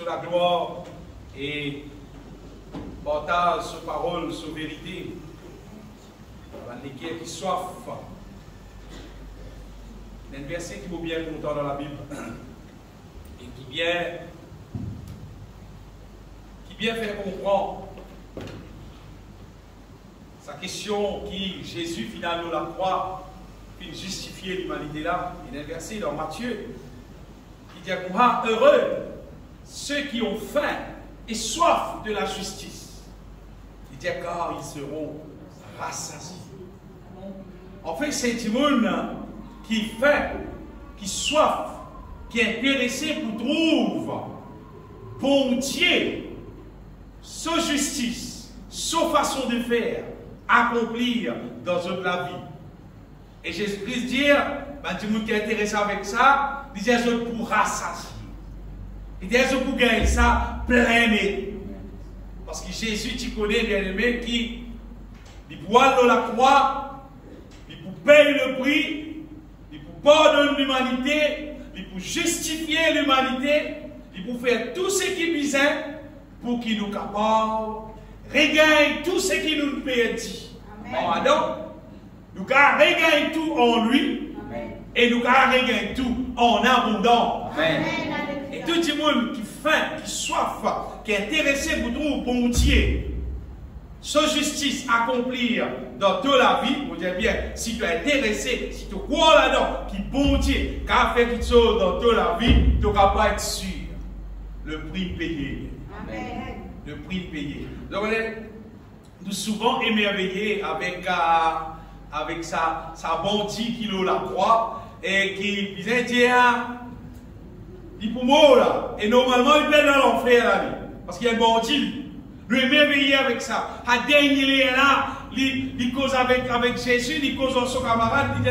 sur la gloire et partage sur parole, sur vérité. Lesquels qui soif. Il y a un verset qui vaut bien content dans la Bible et qui bien fait comprendre sa question qui Jésus finalement la croix puis justifier l'humanité là. Il y a un verset dans Matthieu qui dit heureux ceux qui ont faim et soif de la justice. Il dit car ils seront rassasiés. En fait, c'est du monde qui fait, qui soif, qui est intéressé pour trouver bon Dieu, sa justice, sa façon de faire, accomplir dans toute la vie. Et Jésus-Christ dit, du monde qui est intéressé avec ça, il dit pour rassasier. Il dit pour gagner ça plein. Parce que Jésus, tu connais bien aimé, qui boit dans la croix, paye le prix, il pour pardonner l'humanité, il pour justifier l'humanité, il pour faire tout ce qui visait pour qu'il nous capable, regagne tout ce qui nous perdit. Donc, nous regagne tout en lui, et nous regagne tout en abondance. Et tout le monde qui faim, qui soif, qui est intéressé pour trouver bon Dieu, sa justice accomplir dans toute la vie, vous dites bien, si tu es intéressé, si tu crois là-dedans, qui bon Dieu, qui a fait quelque chose dans toute la vie, tu ne vas pas être sûr. Le prix payé. Amen. Le prix payé. Donc, nous souvent émerveillés avec sa bonté qui nous la croix et qui disait, tiens, il pour moi là, et normalement il est dans l'enfer là, parce qu'il y a un bonté. Nous émerveillés avec ça. À dernier là, il cause avec Jésus, il cause avec son camarade, il dit,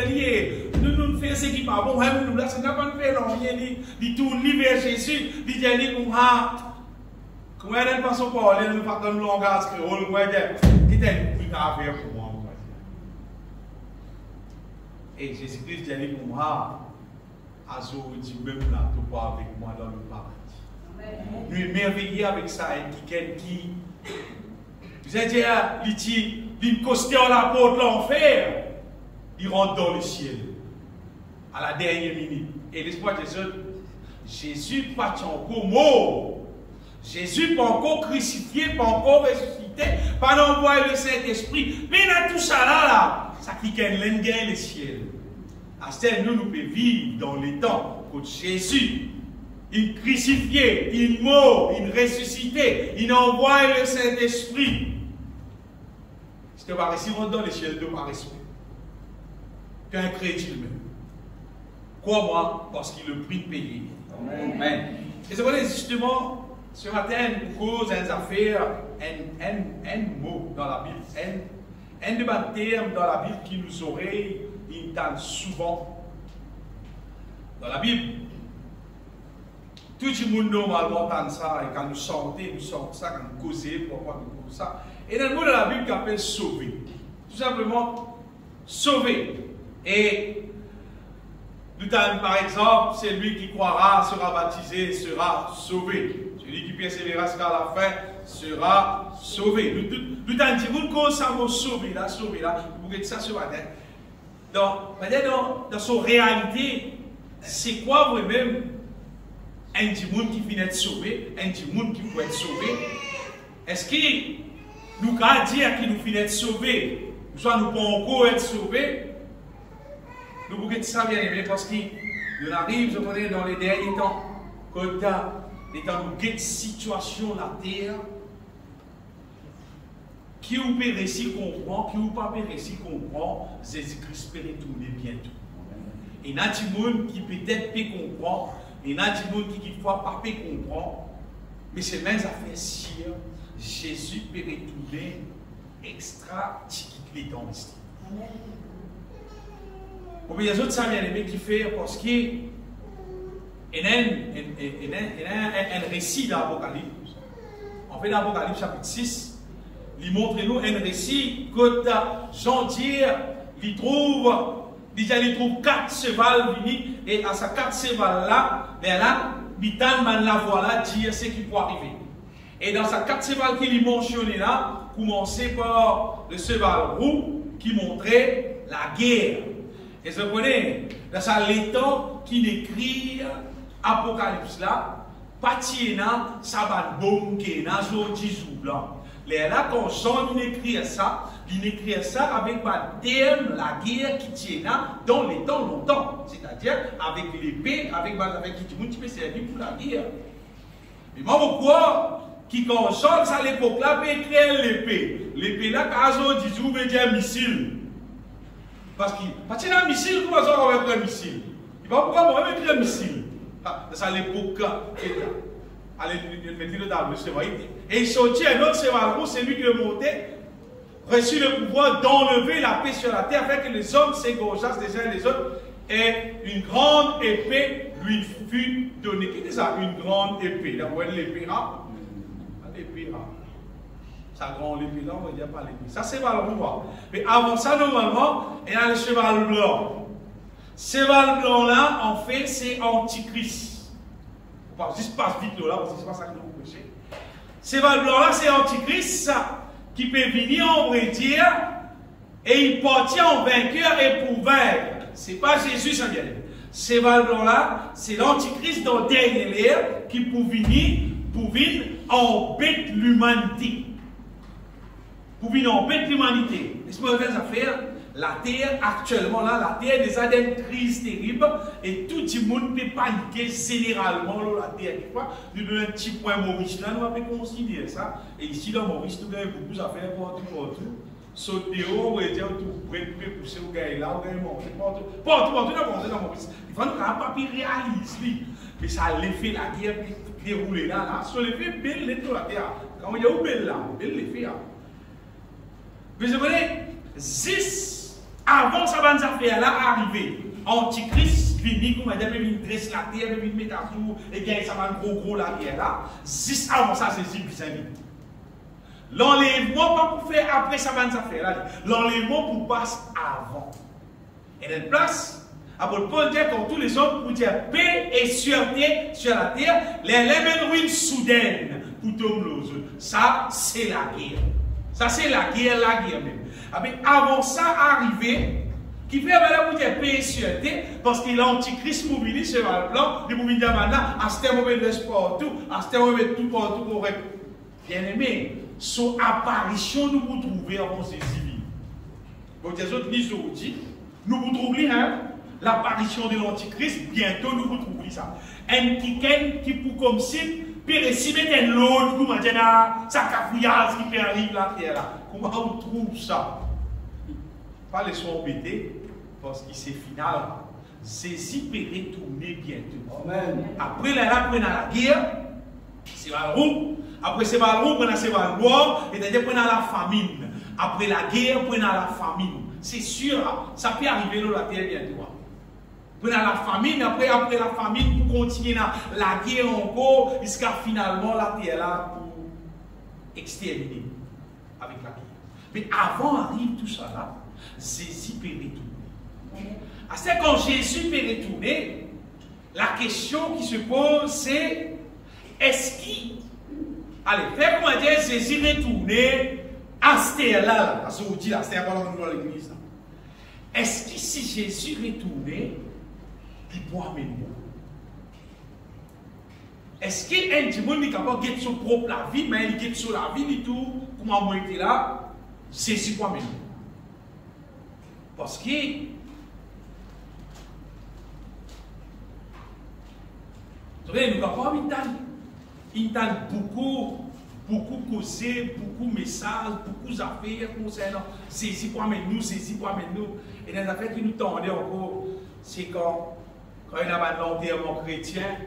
nous faisons ce qui n'est pas bon, nous là, ça n'a pas fait non, il tourne vers Jésus, il dit, comment elle passe au corps, elle nous fait un langage créole, il dit, plus qu'à faire pour moi. Et Jésus-Christ dit, pour moi, Azo dit, même là, tu vas avec moi dans le paradis. Nous émerveillés avec ça, et qui vous avez dit, il costé en la porte de l'enfer, il rentre dans le ciel, à la dernière minute. Et l'espoir de Jésus pas encore mort. Jésus pas encore crucifié, pas encore ressuscité, pas envoyé le Saint-Esprit. Mais dans tout ça là, ça qui gagne le ciel. À ce temps, nous pouvons vivre dans les temps que Jésus, il crucifié, il mort, il ressuscité, il envoie le Saint-Esprit. Si tu vas réussir dans le ciel, tu vas respect. Tu es un chrétien même. Crois-moi, parce qu'il est le prix payé. Amen. Et c'est vrai, justement, ce matin, nous cause une affaire, un mot dans la Bible, un de mes termes dans la Bible qui nous aurait entend souvent. Dans la Bible, tout le monde normalement entend ça, et quand nous sortons ça, quand nous causons, pourquoi nous causons ça. Et dans le mot de la Bible qui appelle sauver. Tout simplement, sauver. Et nous avons par exemple, celui qui croira, sera baptisé, sera sauvé. Celui qui persévérera jusqu'à la fin sera sauvé. Nous avons dit, vous cause ça va sauver là, vous pouvez ça ce matin. Dans son réalité, c'est quoi vous-même un petit monde qui finit d'être sauvé, un petit monde qui peut être sauvé? Est-ce que nous allons dire qu'il nous finit d'être sauvé, soit nous pouvons encore être sauvés? Nous pouvons dire ça bien aimé parce qu'il arrive, je connais, dans les derniers temps, quand les temps où il y a une situation la terre, qui vous peut réussir comprendre, qui vous pas réussir comprendre, Jésus-Christ peut retourner bientôt. Et il y a des gens qui peut-être peut comprendre, il y a des gens qui ne pas peut comprendre, mais c'est même affaire si Jésus peut retourner extra qui dans l'histoire. Il y a d'autres bien aimés qui font parce qu'il y a un récit d'Apocalypse. En fait, dans l'Apocalypse chapitre 6, il montre nous un récit que Jean dit, il trouve 4 chevals venus, et à ces 4 chevals là, Bitan man la voilà dire ce qui peut arriver. Et dans sa 4 cheval qu'il est mentionné là, commencer par le cheval roux qui montrait la guerre. Et vous comprenez, dans ça, les temps qu'il écrit Apocalypse là, Patiena, Sabat Bom, Kena, Jodi Blanc. Là, quand Jean écrit ça avec le terme, la guerre qui tient dans les temps longtemps. C'est-à-dire avec l'épée, avec qui peut servir pour la guerre. Mais moi, pourquoi qui quand Jean, à l'époque là, peut écrire l'épée. L'épée là, quand Jean veut dire missile. Parce que, un missile, comment ça va être un missile? Il va pourquoi on va mettre un missile? C'est à l'époque là. Allez, mettre le tableau, c'est vrai. Et il sortit un autre cheval roux, c'est lui qui est monté, reçut le pouvoir d'enlever la paix sur la terre, afin que les hommes s'égorgeassent les uns les autres, et une grande épée lui fut donnée. Qu'est-ce que c'est ça, une grande épée? Là, vous voyez l'épée là? L'épée là. Ça grande épée là, on va dire pas l'épée. Ça, c'est cheval roux. Mais avant ça, normalement, il y a le cheval blanc. Cheval blanc là, en fait, c'est Antichrist. Juste passe vite là, parce que c'est pas ça que nous prêchons. Cheval blanc là, c'est Antichrist qui peut venir, on pourrait dire, et il partit en vainqueur et pour vaincre. C'est pas Jésus, ça vient. Cheval blanc là, c'est l'Antichrist dans le dernier l'ère qui pour venir embêter l'humanité. Pour venir embêter l'humanité. Laisse-moi faire des affaires. La terre, actuellement, là, la terre déjà a une crise terrible et tout le monde peut paniquer généralement là, la terre. Nous donnons un petit point Maurice là, nous avons considéré ça. Et ici, dans Maurice, nous avons beaucoup d'affaires partout. Sauter haut, on va dire, tout près de pousser au gars là, on va manger partout, nous avons pensé dans Maurice. Il faut que un papier réaliste, mais ça a l'effet la guerre déroulée là, sur l'effet belle de la terre. Quand il y a où belle là, belle l'effet là. Mais vous voyez, 10 avant ça va nous affaire là arriver. Antichrist vini comme madame vient dresser la terre, vient mettre à tout et gagne ça va gros la guerre là. 10 avant ça c'est si bizarre. L'enlèvement pas pour faire après ça va nous affaire là. L'enlèvement pour passer avant. Et dans place après Paul dit comme tous les autres pour dire paix et sûreté sur la terre, les mêmes ruines soudaines pour tomber. Ça c'est la guerre. Ça c'est la guerre même. Mais avant ça arriver, qui fait pour dire paix et sûreté, parce que l'antichrist mobilise sur le blanc, il mobilise maintenant, à ce moment de sport, à ce moment de tout partout correct. Bien aimé, son apparition nous vous trouvez avant ces civils. Donc les autres aujourd'hui, nous vous trouvez l'apparition de l'antichrist, bientôt nous vous trouvez ça. Un qui pour comme si, puis si mettre l'autre, comme on dit, ça cafouillage qui peut arriver la terre là. Comment on trouve ça? Pas les soins embêtés, parce que c'est final. Ceci peut retourner bientôt. Amen. Après là, on a la guerre, c'est la roue. Après c'est la roue, on a la gloire, et d'ailleurs on a la famine. Après la guerre, on a la famine. C'est sûr, ça peut arriver dans la terre bientôt. On a la famine, après la famine, pour continuer la guerre encore, jusqu'à finalement la terre là pour exterminer avec la guerre. Mais avant arrive tout ça là, Jésus peut retourner. C'est quand Jésus peut retourner, la question qui se pose c'est est-ce qu'il. Allez, fais comment dire Jésus retourner à cette terre-là, parce qu'on dit là, c'est pas dans l'église. Est-ce que si Jésus retournait, il pourra amener nous? Est-ce qu'un démon est capable de gagner son propre la vie, mais il gagne sur la vie et tout, comment moi était là, Jésus pourra amener nous? Parce que nous n'avons pas beaucoup causé, beaucoup de messages, beaucoup d'affaires concernant Jésus pour amener nous, Jésus pour amener nous. Et dans les affaires qui nous tendaient encore, c'est quand il y a un enterrement chrétien,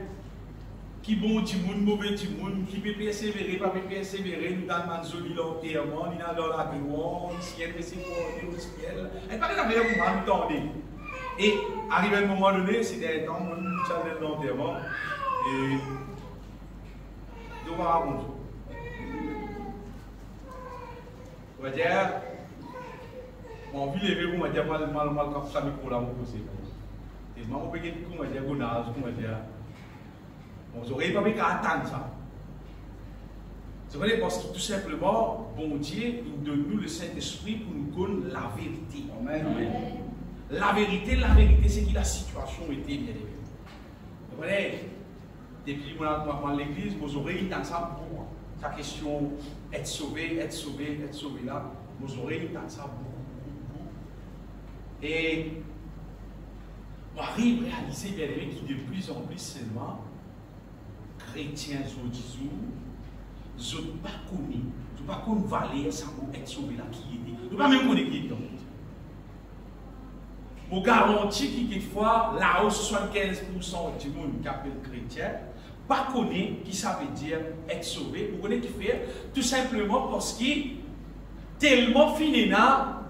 qui bon du monde, mauvais du monde, qui peut persévérer, pas peut persévérer, nous donnons un joli enterrement, nous dans la gloire, le ciel, le ciel, le ciel. Et pas d'affaires pour moi, nous tendez. Et arrivé à un moment donné, c'était un temps, nous avons l'enterrement, et nous allons bonjour. On va dire, on vit les vieux, on va dire, mal, comme ça, mais pour la mot possible. Et moi, on peut dire, on va dire, gonage, on va dire. Bon, vous n'aurez pas pu attendre ça. Vous voyez, parce que tout simplement, bon Dieu, il donne nous le Saint-Esprit pour nous connaître la vérité. Amen. La vérité, c'est que la situation était bien aimée. Vous voyez, depuis moi, l'église, vous aurez eu ça pour sa question être sauvé là, vous aurez eu ça beaucoup. Et moi, j'arrive à réaliser bien aimé qui de plus en plus seulement chrétiens aujourd'hui, je ne pas connais, je ne pas connais valeur ça pour être sauvé là qui est. Je ne pas même connaître qui est. Pour garantir que quelquefois, là où 75% du monde qui appelle chrétien, pas connaît qui ça veut dire être sauvé. Vous connaissez qui fait tout simplement parce qu'il tellement finéna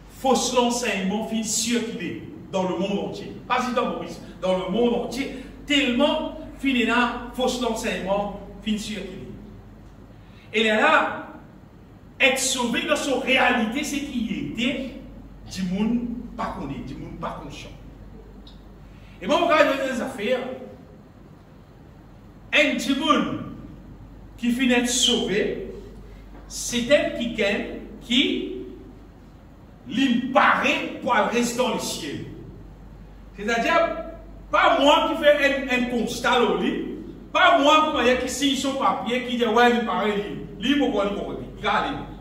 fausse l'enseignement fin circulé dans le monde entier. Pas si dans Maurice, dans le monde entier, tellement finéna fausse l'enseignement fin circulé. Et là, être sauvé dans son réalité, c'est qu'il était du monde pas connu, du monde pas conscient. Et moi, on regarde des affaires. Un du monde qui finit d'être sauvé, c'est un qui gagne, qui l'imparaît pour rester dans le ciel. C'est-à-dire, pas moi qui fais un constat au lit, pas moi qui signe son papier, qui dit ouais, il paraît libre, pourquoi il comprend.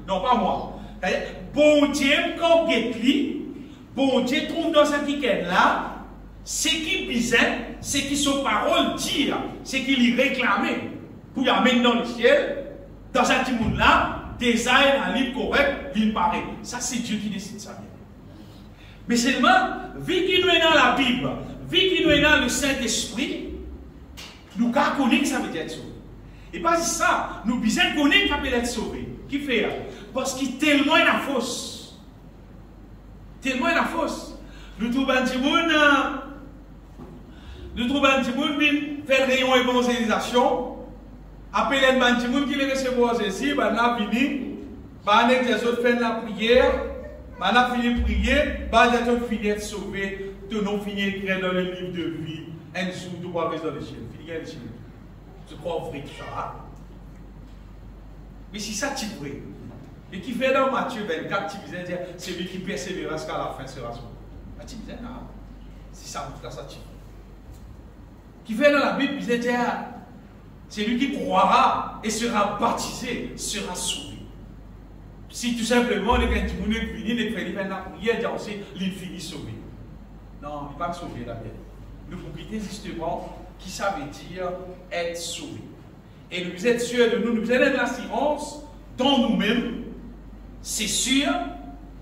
Non, pas moi. C'est-à-dire, bon Dieu, quand il bon Dieu trouve dans ce week-end-là, ce qui disait, ce qui son parole dit, ce qu'il y réclamait pour y amener dans le ciel, dans ce petit monde-là, design un livre correct, il paraît. Ça, c'est Dieu qui décide ça. Mais seulement, vu qu'il nous est dans la Bible, vu qu'il nous est dans le Saint-Esprit, nous connaissons que ça veut dire être sauvé. Et pas ça, nous besoin connaître qu'il peut être sauvé. Qui fait? Parce qu'il est tellement la fausse. Tellement la fausse. Nous trouvons un petit monde qui fait le rayon évangélisation. Appeler un petit monde qui les recevoir ici, on a fini. On a fait la prière. On a fini de prier. On a fini d'être sauvé. Nous avons fini d'écrire dans le livre de vie. Un jour, nous allons rester dans le ciel. Je crois vrai que ça. Mais si ça tu vrai. Et qui fait dans Matthieu 24, tu disais dire, celui qui persévérera jusqu'à la fin sera sauvé. Tu disais, non. Si ça vous fait ça, tu qui fait dans la Bible, il disait dire, celui qui croira et sera baptisé sera sauvé. Si tout simplement, les gens qui viennent, les fait la prière, dire aussi, il finit sauvé. Non, il ne va pas sauver la vie. Nous pouvons quitter justement qui ça veut dire être sauvé. Et nous êtes sûrs de nous avons l'assurance dans nous-mêmes. C'est sûr,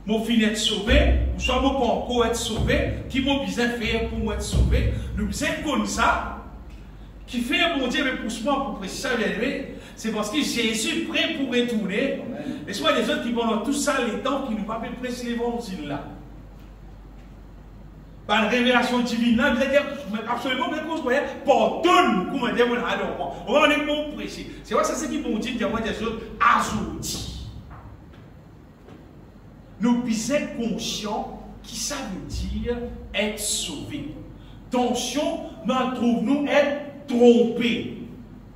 mon fin être sauvé, ou soit mon pas encore être sauvé, qui m'a besoin de faire pour être sauvé. Nous sommes comme ça, qui fait un bon Dieu, mais pour préciser ça, bien aimé, c'est parce que Jésus est prêt pour retourner. Amen. Et soit des autres qui pendant tout ça, les temps qui nous pas fait presser l'évangile là. Par la révélation divine, là, vous allez dire, absolument, mais qu'on se voyait, pardonne, comment dire, on va aller pour prêcher. C'est vrai que c'est ce qui vont dire, des autres, ajoute. Nous sommes conscients qui ça veut dire être sauvé. Tension, nous trouvons être trompés.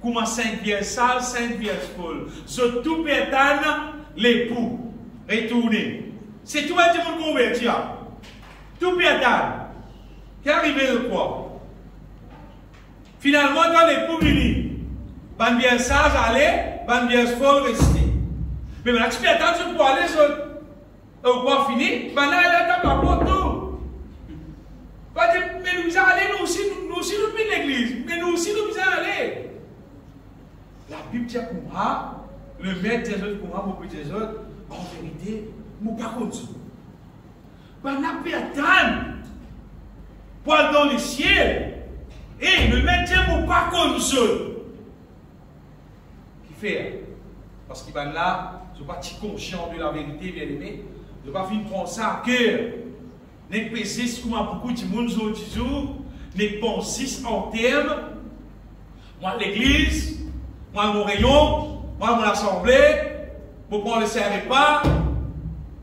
Comme Sainte Vierge sale, Sainte Vierge folle. Ce tout pétane, l'époux, retourné. C'est tout un petit monde converti. Tout pétane. Qui est arrivé de quoi? Finalement, quand l'époux vient, Van Vierge sage allait, Van Vierge folle restait. Mais maintenant, tu pétane, tu peux aller sur. Au point fini, maintenant elle est dans ma tout. Mais nous allons nous aussi nous payons l'église. Mais nous aussi nous allons aller. La Bible dit pour moi, le maître des autres pour moi, mon petit des autres, en vérité, nous ne pas comme ça. On a personne pour aller dans le ciel. Et le maître dit pour pas comme ça. Qui fait? Parce qu'il va là, je ne suis pas conscient de la vérité, bien aimé. Je ne vais pas finir prendre ça à cœur. Ne pensez comme beaucoup de monde aujourd'hui, ne pensez en termes. Moi, l'église, moi, mon rayon, moi, mon assemblée, moi, on ne le servait pas.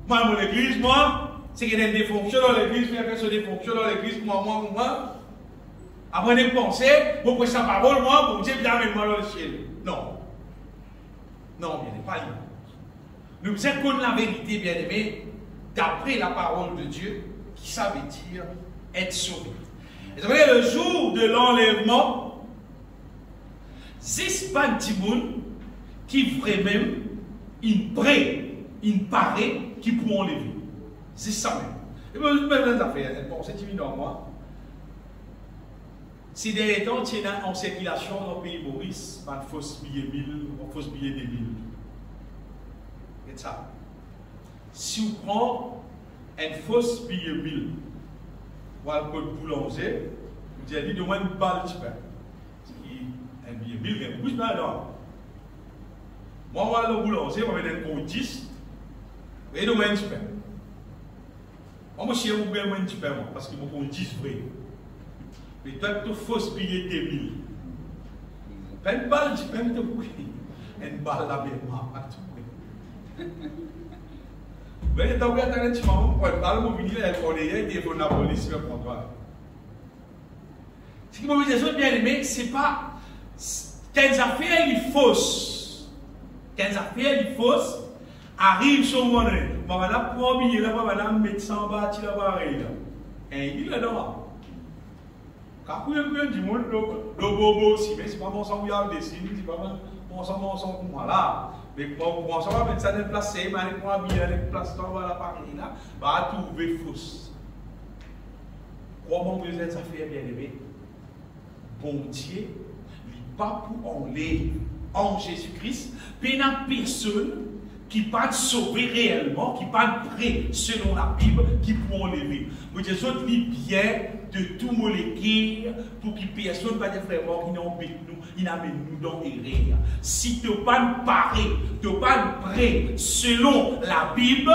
Moi, mon église, moi, c'est qu'il y a des fonctions dans l'église, mais il y a des fonctions dans l'église, moi. Après de penser, vous prenez sa parole, moi, pour Dieu, bien avec moi dans le ciel. Non. Non, bien, pas lui. Nous savons la vérité, bien aimé, d'après la parole de Dieu, qui ça veut dire être sauvé. Et vous voyez, le jour de l'enlèvement, c'est pas un petit monde qui vraiment, il prêt, il paraît, qui pourront enlever. C'est ça même. Et vous avez affaires, bon, c'est timide en moi. Si des temps, il y a en circulation dans le pays Maurice, un faux billet 1000, un faux billet 2000. C'est ça. Si vous prenez un faux billet 1000, ou un code boulanger, vous dites, de moins une balle de pain. Un billet 1000, il y a plus de non. Moi, le boulanger, je vais mettre un code 10, et de moins de pain. Moi, je suis un peu moins de pain, parce que je vais 10 vrai. Mais toi, tu faux billet 2000. Pas une balle, tu peux me dire, une balle là, bien, mais tu as oublié un petit moment pour une balle, mon vinyle, elle connaît, il téléphone la police, il va prendre toi. Ce qui m'a dit, bien aimé, c'est pas. Quand affaires, il fausse. Quand affaires, il fausse, arrive sur mon nez. Ma madame, pour billet là, ma madame, médecin en bas, tu l'as pareil là. Et il dit là-dedans. Quand vous avez du monde, le bobo aussi, mais c'est pas mon sang où il y a des signes, c'est pas mon sang pour moi là. Mais mon sang va mettre ça déplacé, mais avec moi, bien, avec place dans l'appareil là, va trouver fausse. Comment vous êtes affaires bien aimés? Bon Dieu, il n'est pas pour enlever en Jésus-Christ, mais il n'y a personne qui pas sauver réellement, qui pas prêt selon la Bible, qui pourront lever. Vous dites, autres bien de tout molécule pour que personne ne va dire vraiment qui n'embête nous, il n'amène nous dans l'erreur. Si tu n'es pas paré, tu n'es pas prêt selon la Bible,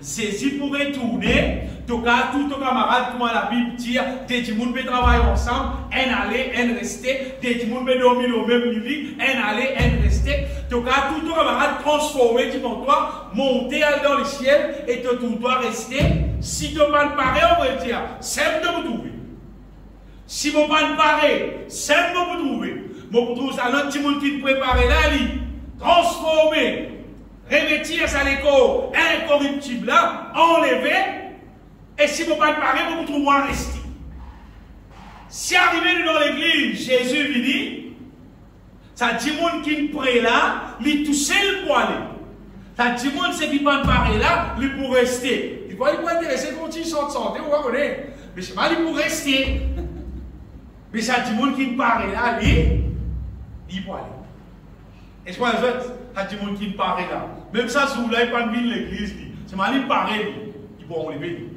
Jésus pourrait tourner, tout camarade, comment la Bible dit, des gens peuvent travailler ensemble, un aller, un rester, des gens peuvent dormir au même lit, un aller, un rester, tout camarade transformé, dis toi, monter dans le ciel et tout doit rester. Si tu n'es pas paré, on va dire, c'est de vous trouver. Si vous n'êtes pas paré, c'est de vous trouver. Vous trouvez ça, l'autre petit monde qui te prépare là, transformé. Revêtir sa l'écho incorruptible là, enlever, et si vous ne pas parler, vous vous trouvez resté. Si arrivé dans l'église, Jésus vini, ça dit monde qui ne prêt là, il tout seul pour aller. Ça dit monde qui ne pas parler là, il pour rester. Il va intéresser quand il chante santé, vous voyez, mais c'est pas il pour rester. Mais ça dit monde qui ne parle là, il pour aller. Et je crois que ça dit monde qui ne parle là. Même ça, si vous n'avez pas vu l'église, c'est mal il parle, ils vont enlever.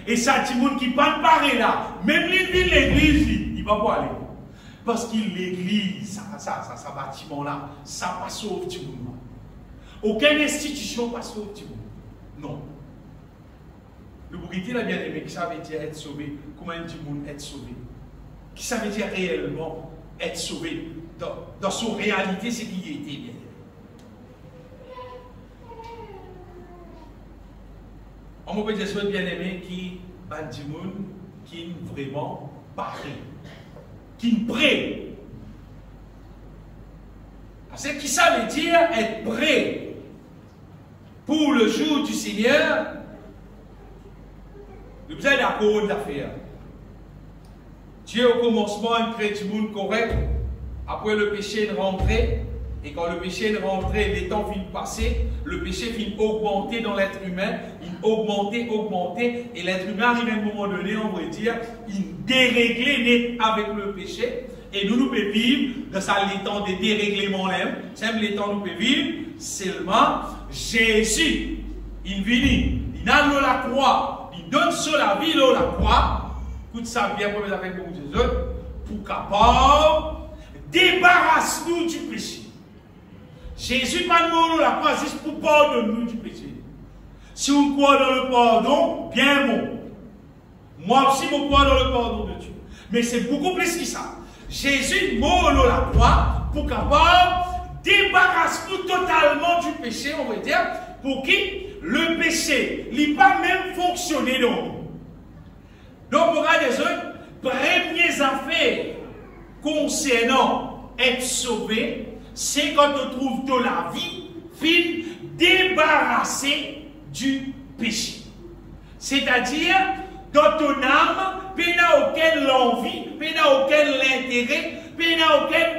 Et ça dit monde qui ne parle là. Même l'église, il va pas aller. Parce que l'église, ça bâtiment là, ça pas sauve tout le monde. Aucune institution pas sauve tout le monde. Non. Le bouquet là bien aimé, qui ça veut dire être sauvé? Comment dit monde être sauvé? Qui ça veut dire réellement être sauvé? Dans son réalité, c'est qu'il y était bien. On peut dire que bien aimé qui dit monde qui est vraiment paré, qui est prêt. Parce que qui ça veut dire être prêt pour le jour du Seigneur? Vous avez d'accord d'affaires. Dieu au commencement a créé du monde correct. Après le péché est rentré. Et quand le péché est rentré, les temps finissent de passer, le péché finit d'augmenter dans l'être humain, il augmenter, et l'être humain arrive à un moment donné, on va dire, il déréglé avec le péché, et nous pouvons vivre dans ça, les temps de dérèglement là, c'est les temps nous pouvons vivre, seulement Jésus, il vient, il a la croix, il donne sur la vie la croix, toute sa vie pour avec nous Jésus, pour capable débarrasse-nous du péché. Jésus pas mort la croix juste pour pardonner du péché. Si on croit dans le pardon, bien bon. Moi aussi, je crois dans le pardon de Dieu. Mais c'est beaucoup plus que ça. Jésus mort la croix pour capable débarrasser-nous totalement du péché, on va dire, pour qui le péché n'a pas même fonctionné dans nous. Donc, regardez, premières affaires concernant être sauvé, c'est quand on trouve de la vie, fin débarrassée du péché. C'est-à-dire, dans ton âme, il n'y a aucune envie, il n'y a aucun intérêt, il n'y a aucun...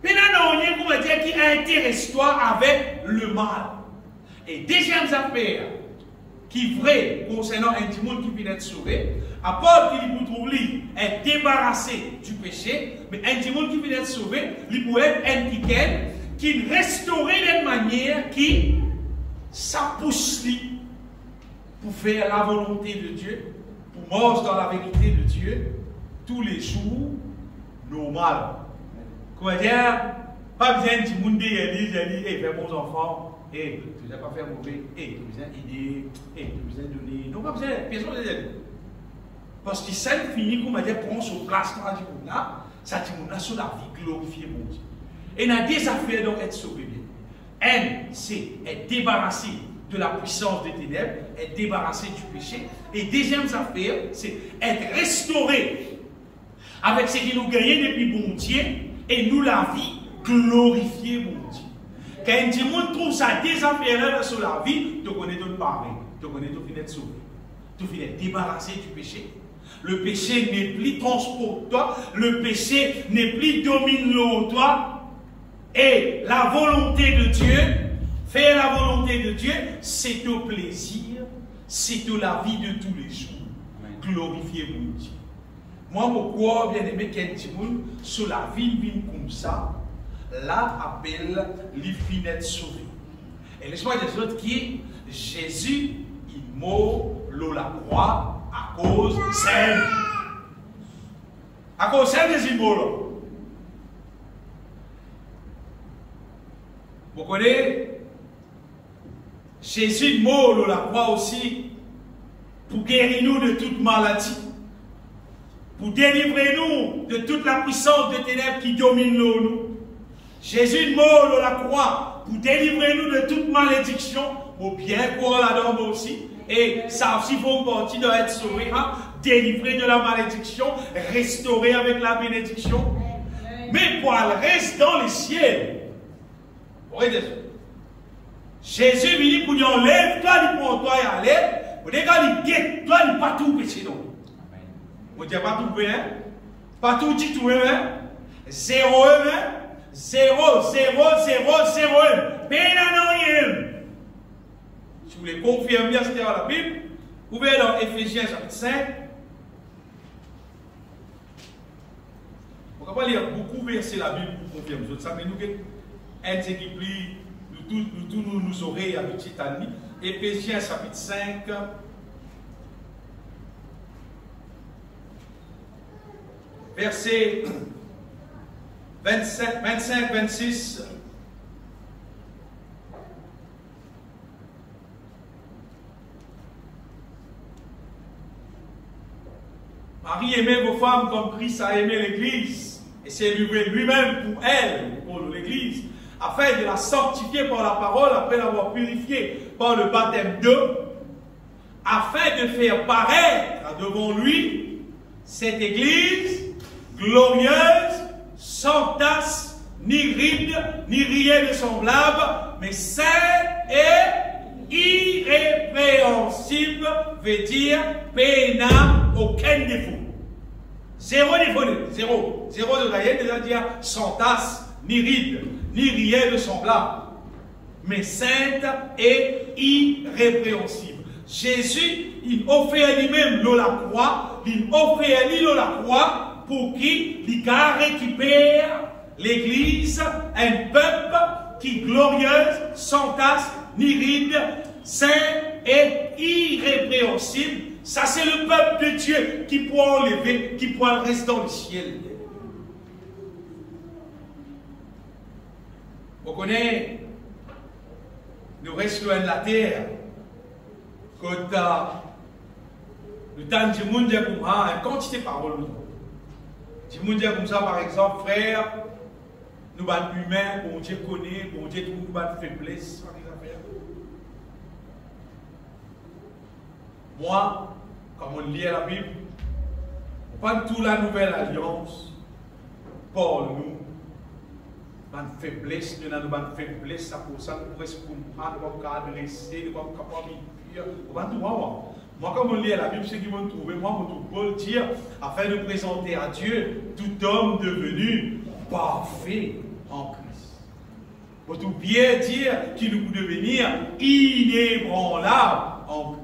Il n'y a rien qui intéresse toi avec le mal. Et deuxième affaire, qui est vrai concernant un petit monde qui vient d'être sauvé, à part qu'il peut trouver être débarrassé du péché, mais un petit monde qui vient d'être sauvé, il peut être un ticket qui restauré d'une manière qui s'appousse pour faire la volonté de Dieu, pour marcher dans la vérité de Dieu, tous les jours, normal. Comment dire, pas besoin de monde dire, fais bons enfants, tu n'as pas fait mauvais, tu as besoin d'aider, tu as besoin de donner. Non, pas besoin, personne ne dit. Parce que ça finit, comme dire, prend sur place dans la monde là, ça dit, on a sur la vie glorifiée, mon Dieu. Et il y a des affaires donc être sauvé. Un, c'est être débarrassé de la puissance des ténèbres, être débarrassé du péché. Et deuxième affaire, c'est être restauré avec ce qui nous gagne depuis bon Dieu et nous la vie glorifiée, mon Dieu. Quand un monde trouve ça des affaires sur la vie, tu connais tout pareil, tu connais tout finir sauvé, tu finis débarrassé du péché. Le péché n'est plus transport toi, le péché n'est plus domine toi. Et la volonté de Dieu, faire la volonté de Dieu, c'est au plaisir, c'est de la vie de tous les jours. Glorifier mon Dieu. Moi, pourquoi bien aimé Kentimoun, sur la vie comme ça, là appelle les finettes sauvées. Et laisse-moi dire autres qui Jésus, il mort la croix à cause de celle. À cause de celle des immoraux. Vous connaissez, Jésus mort la croix aussi pour guérir nous de toute maladie, pour délivrer nous de toute la puissance des ténèbres qui domine nous. Jésus mort la croix pour délivrer nous de toute malédiction, pour bien croire là-dedans aussi. Et ça aussi faut partie de être sauvé, hein? Délivré de la malédiction, restauré avec la bénédiction. Mais pour elle reste dans les ciels. Jésus vient pour dire lève-toi, il prend toi et allez. Pour dire qu'il guette toi, il pas tout péché non. Vous dites pas tout hein? Pas tout dit tout hein? 0 1 0 0 0 0 1. Rien. Si vous voulez confirmer bien ce qu'il y a dans la Bible, vous pouvez dans Éphésiens chapitre 5. On ne va pas lire beaucoup verser la Bible pour confirmer ça, mais nous un qui plie, nous oreilles à petite année. Éphésiens chapitre 5. Verset 25, 26. Marie aimait vos femmes comme Christ a aimé l'Église. Et c'est lui-même pour elle, pour l'Église, afin de la sanctifier par la parole, après l'avoir purifiée par le baptême d'eau, afin de faire paraître devant lui cette Église glorieuse, sans tache, ni ride, ni rien de semblable, mais sainte et irrépréhensible, veut dire n'a aucun défaut. Zéro défaut, zéro de rien, c'est-à-dire sans tache, ni ride, ni rien de semblable, mais sainte et irrépréhensible. Jésus, il offert lui-même la croix, il offert lui la croix pour qu'il récupère l'Église, un peuple qui est glorieuse, sans tache, ni ride, saint et irrépréhensible. Ça, c'est le peuple de Dieu qui pourra enlever, qui pourra rester dans le ciel. Vous connaissez, nous restons loin de la terre. Quand le temps du monde est comme ça, une quantité de paroles. Du monde est comme ça, par exemple, frère, nous sommes humains, bon Dieu connaît, bon Dieu trouve notre faiblesse. Moi, comme on lit la Bible, Pas toute la nouvelle alliance, pour nous, une faiblesse, nous avons une faiblesse, ça pour ça, nous pouvons comprendre, nous pouvons adresser, nous pouvons capable. Moi, comme on lit la Bible, c'est qu'ils vont trouver, moi, je peux le dire, afin de présenter à Dieu tout homme devenu parfait en Christ. Pour tout bien dire qu'il nous peut devenir inébranlable en Christ.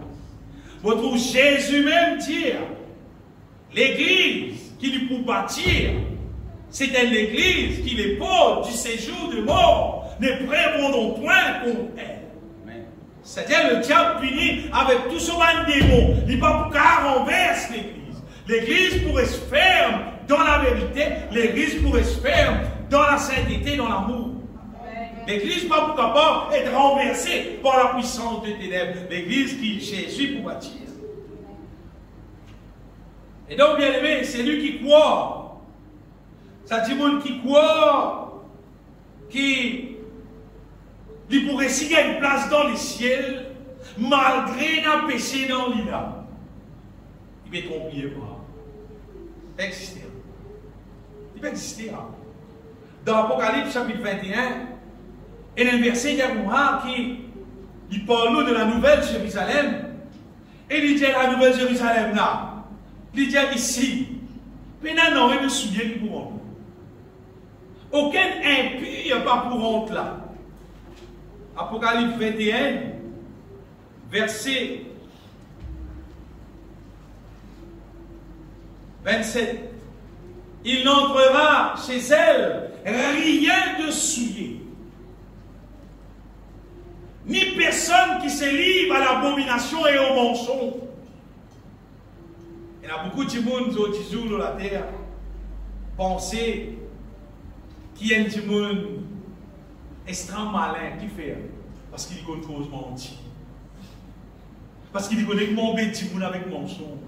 Pour tout Jésus même dire, l'église qui nous peut bâtir, c'était l'église qui les pauvres du séjour de mort ne prévendront point contre elle. C'est-à-dire le diable punit avec tout son démon. Il ne va pas qu'à renverse l'église. L'église pourrait se faire dans la vérité, l'église pourrait se faire dans la sainteté, dans l'amour. L'église n'est pas capable d'être renversée par la puissance des ténèbres. L'église qui Jésus pour bâtir. Et donc, bien aimé, c'est lui qui croit. Ça dit monde qui croit, qui pourrait s'y une place dans les ciels, malgré un péché dans l'île. Il peut tromper pas. Il peut exister. Il peut exister. Dans l'Apocalypse chapitre 21, et le verset qui parle de la nouvelle Jérusalem, et il dit la nouvelle Jérusalem là, il dit ici, mais non, il ne se souvient du courant. Aucun impie n'a pas pour honte là. Apocalypse 21, verset 27. Il n'entrera chez elle rien de souillé, ni personne qui se livre à l'abomination et au mensonge. Il y a beaucoup de monde qui sur la terre penser qu'il y a un petit monde extrêmement malin qui fait parce qu'il connaît trop mentir. Parce qu'il connaît comment petit monde avec mensonge.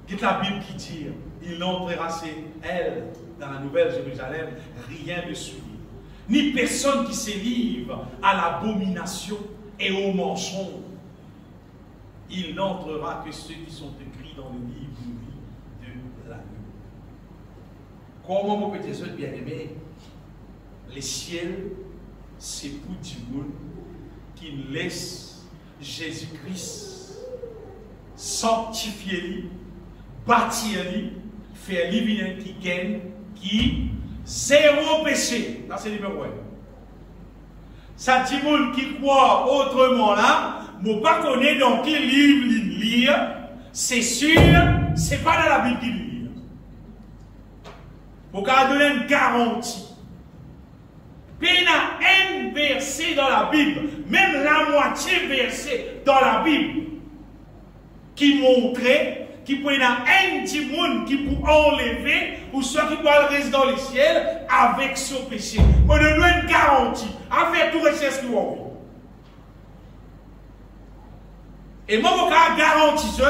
C'est la Bible qui dit il n'entrera chez elle dans la nouvelle Jérusalem rien de souillé, ni personne qui se livre à l'abomination et au mensonge. Il n'entrera que ceux qui sont écrits dans le livre de vie de l'agneau. Comment mon petit soeur bien-aimé, les ciels, c'est pour du monde qui laisse Jésus-Christ sanctifier lui, bâtir lui, faire lui qui gagne, qui zéro péché. Là, c'est le numéro 1. Ça dit monde qui croit autrement là, ne pas connaître dans quel livre il lire, c'est sûr, c'est pas dans la Bible qu'il lit. Pour qu'on donne une garantie. Puis il y a un verset dans la Bible, même la moitié verset dans la Bible, qui montrait qu'il peut y avoir un petit monde qui peut enlever, ou soit qui peut rester dans les ciels avec son péché. On donne une garantie, à faire tout recherche que vous avez. Et moi, je garantis que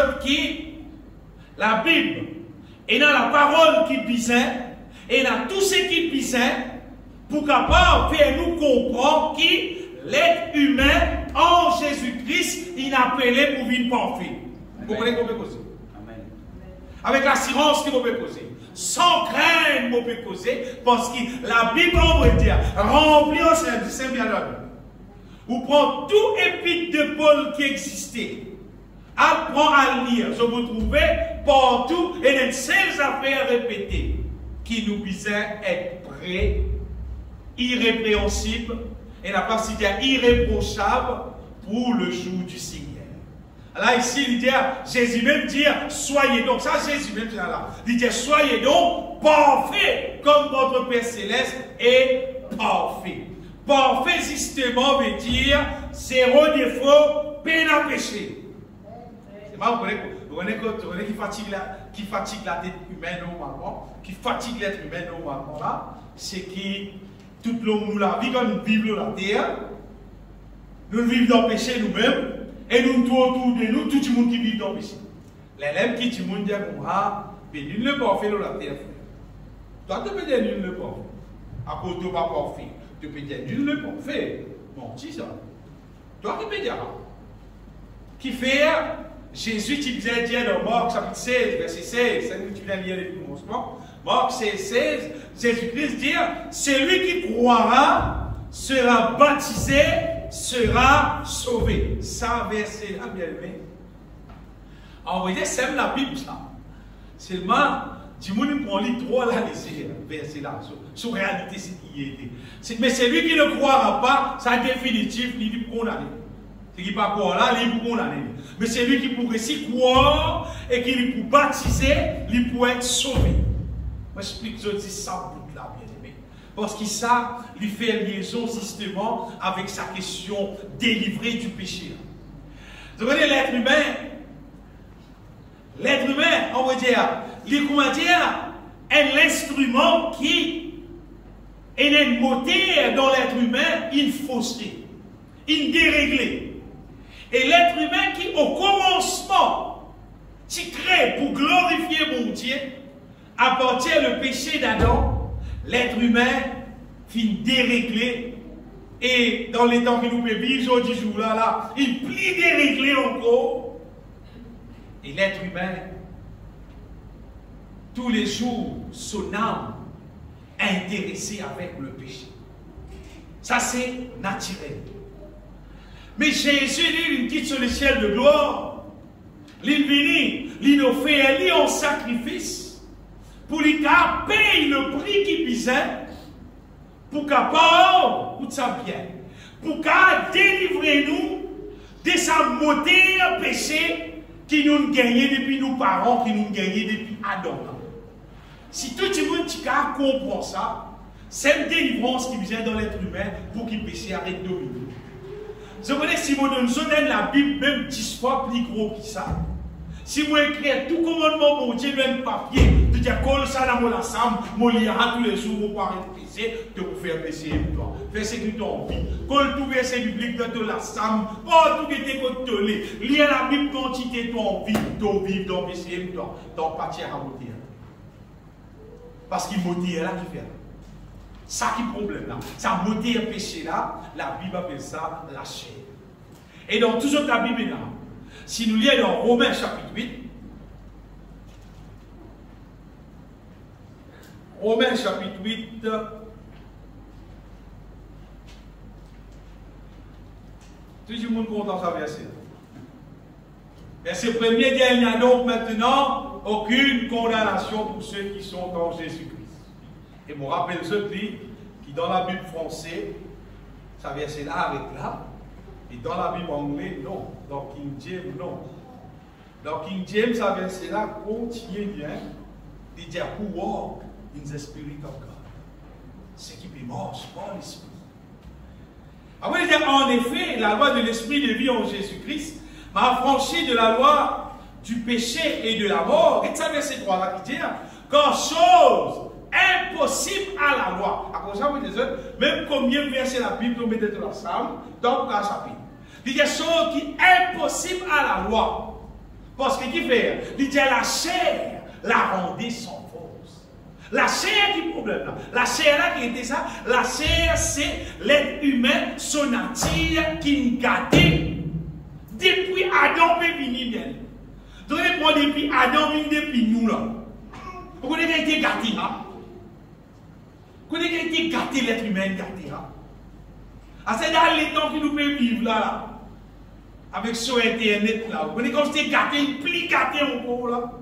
la Bible est dans la parole qui bisait, et dans tout ce qui bisait, pour capable faire nous comprendre que l'être humain en Jésus-Christ, il a appelé pour vivre parfait. Vous comprenez qu'on peut causer? Avec l'assurance qu'il peut causer. Sans crainte, qu'on peut causer, parce que la Bible, on veut dire, remplie au Saint-Bialon. Vous prenez tout épître de Paul qui existait. Apprends à lire. Je vous trouvez partout et les seules affaires répétées qui nous disaient être prêts, irrépréhensibles et la partie irréprochable pour le jour du Seigneur. Là, ici, il dit, Jésus même dit, soyez donc, ça Jésus même dit là, il dit, soyez donc parfaits comme votre Père Céleste est parfait. Parfait, justement, veut dire zéro défaut, peine à pécher. C'est pas, vous connaissez qui fatigue la tête humaine normalement, qui fatigue l'être humain normalement là, c'est qui, tout le monde, la vie comme nous vivons la terre, nous vivons dans le péché nous-mêmes, et nous tout autour de nous, tout le monde qui vit dans le péché. Les lèvres qui disent, mais nul ne peut pas faire la terre. Toi, tu peux dire nul ne peut pas faire. À cause de pas parfait. Tu peux dire nul ne peut pas faire. Bon, c'est ça. Toi, tu peux dire. Qui fait, Jésus, tu disais dire dans Marc chapitre 16, verset 16, c'est lui que tu viens de lire depuis le commencement. Marc 16, 16, Jésus-Christ dit, celui qui croira sera baptisé, sera sauvé. Ça, verset là, bien aimé. En réalité, c'est la Bible, ça. Seulement, du monde prend les trois là, les versets là. Sur réalité, c'est qui est. Mais celui qui ne croira pas, ça définitif, il est condamné. C'est qui ne pas croire là, il est condamné. Mais celui qui pourrait s'y croire et qui est pour baptiser, il pourrait être sauvé. Moi, j'explique que je dis ça pour là, bien aimé. Parce que ça, il fait liaison justement avec sa question délivrée du péché. Vous voyez, l'être humain, on va dire, comment dire, est l'instrument qui est un moteur dans l'être humain, il faussé, il déréglé. Et l'être humain qui, au commencement, tu crée pour glorifier mon Dieu, à partir du péché d'Adam, l'être humain finit déréglé. Et dans les temps que nous pouvons vivre, aujourd'hui, là, il plie déréglé encore. Et l'être humain, tous les jours, son âme est intéressée avec le péché. Ça, c'est naturel. Mais Jésus, il quitte sur le ciel de gloire. Il vient, il nous fait un sacrifice pour lui payer le prix qu'il pisait pour capable pour sa bien. Pour qu'à délivrer nous de sa montée péché qui nous gagnait depuis nos parents, qui nous gagnait depuis Adam. Si tout le monde comprend ça, c'est une délivrance qui vient dans l'être humain pour qu'il péché arrête de dominer. Je connais si vous donnez la Bible même 10 fois plus gros que ça. Si vous écrivez tout commandement pour Dieu, même papier, de dire colle ça dans la somme, mon lira tous les jours, vous parlez de péché, de vous faire pécher toi. Fais ce que tu as envie. Colle tout verset biblique de la somme, oh tout était côté de l'île. Lis la Bible quantité tu as envie, de vivre dans péché toi, dans partir à monter. Parce qu'il motive là qui fait. Ça qui est problème là. Ça motive péché là, la Bible appelle ça la chair. Et dans toujours la Bible là, si nous lisons dans Romains chapitre 8, Romains chapitre 8, tout le monde content ça verset. Verset premier dit, il n'y a donc maintenant aucune condamnation pour ceux qui sont en Jésus-Christ. Et je me rappelle ce qui dans la Bible française, ça verset là avec là. Et dans la Bible anglaise, non. Dans King James, non. Dans King James, ça verset là continue bien. Il dit who walk in the Spirit of God. C'est qui marche par l'Esprit. Après, il dit en effet, la loi de l'Esprit de vie en Jésus-Christ m'a affranchi de la loi du péché et de la mort. Et ça, verset 3 là qui dit quand chose impossible à la loi. À cause de même combien de versets la Bible nous mettez dans la salle, dans le chapitre. Il y a des choses qui sont impossibles à la loi. Parce que qui fait? Il dit la chair la rendait sans force. La chair qui est problème là. La chair là qui était ça. La chair c'est l'être humain, son nature qui nous gâtait. Depuis Adam peut venir bien. Donc depuis Adam vient depuis nous là. Vous connaissez qui a été gâté là? Vous connaissez qui a été gâté l'être humain gâté là? C'est dans les temps que nous pouvons vivre là. Avec sur internet là. Vous connaissez comme c'était gâté, plus gâté encore là.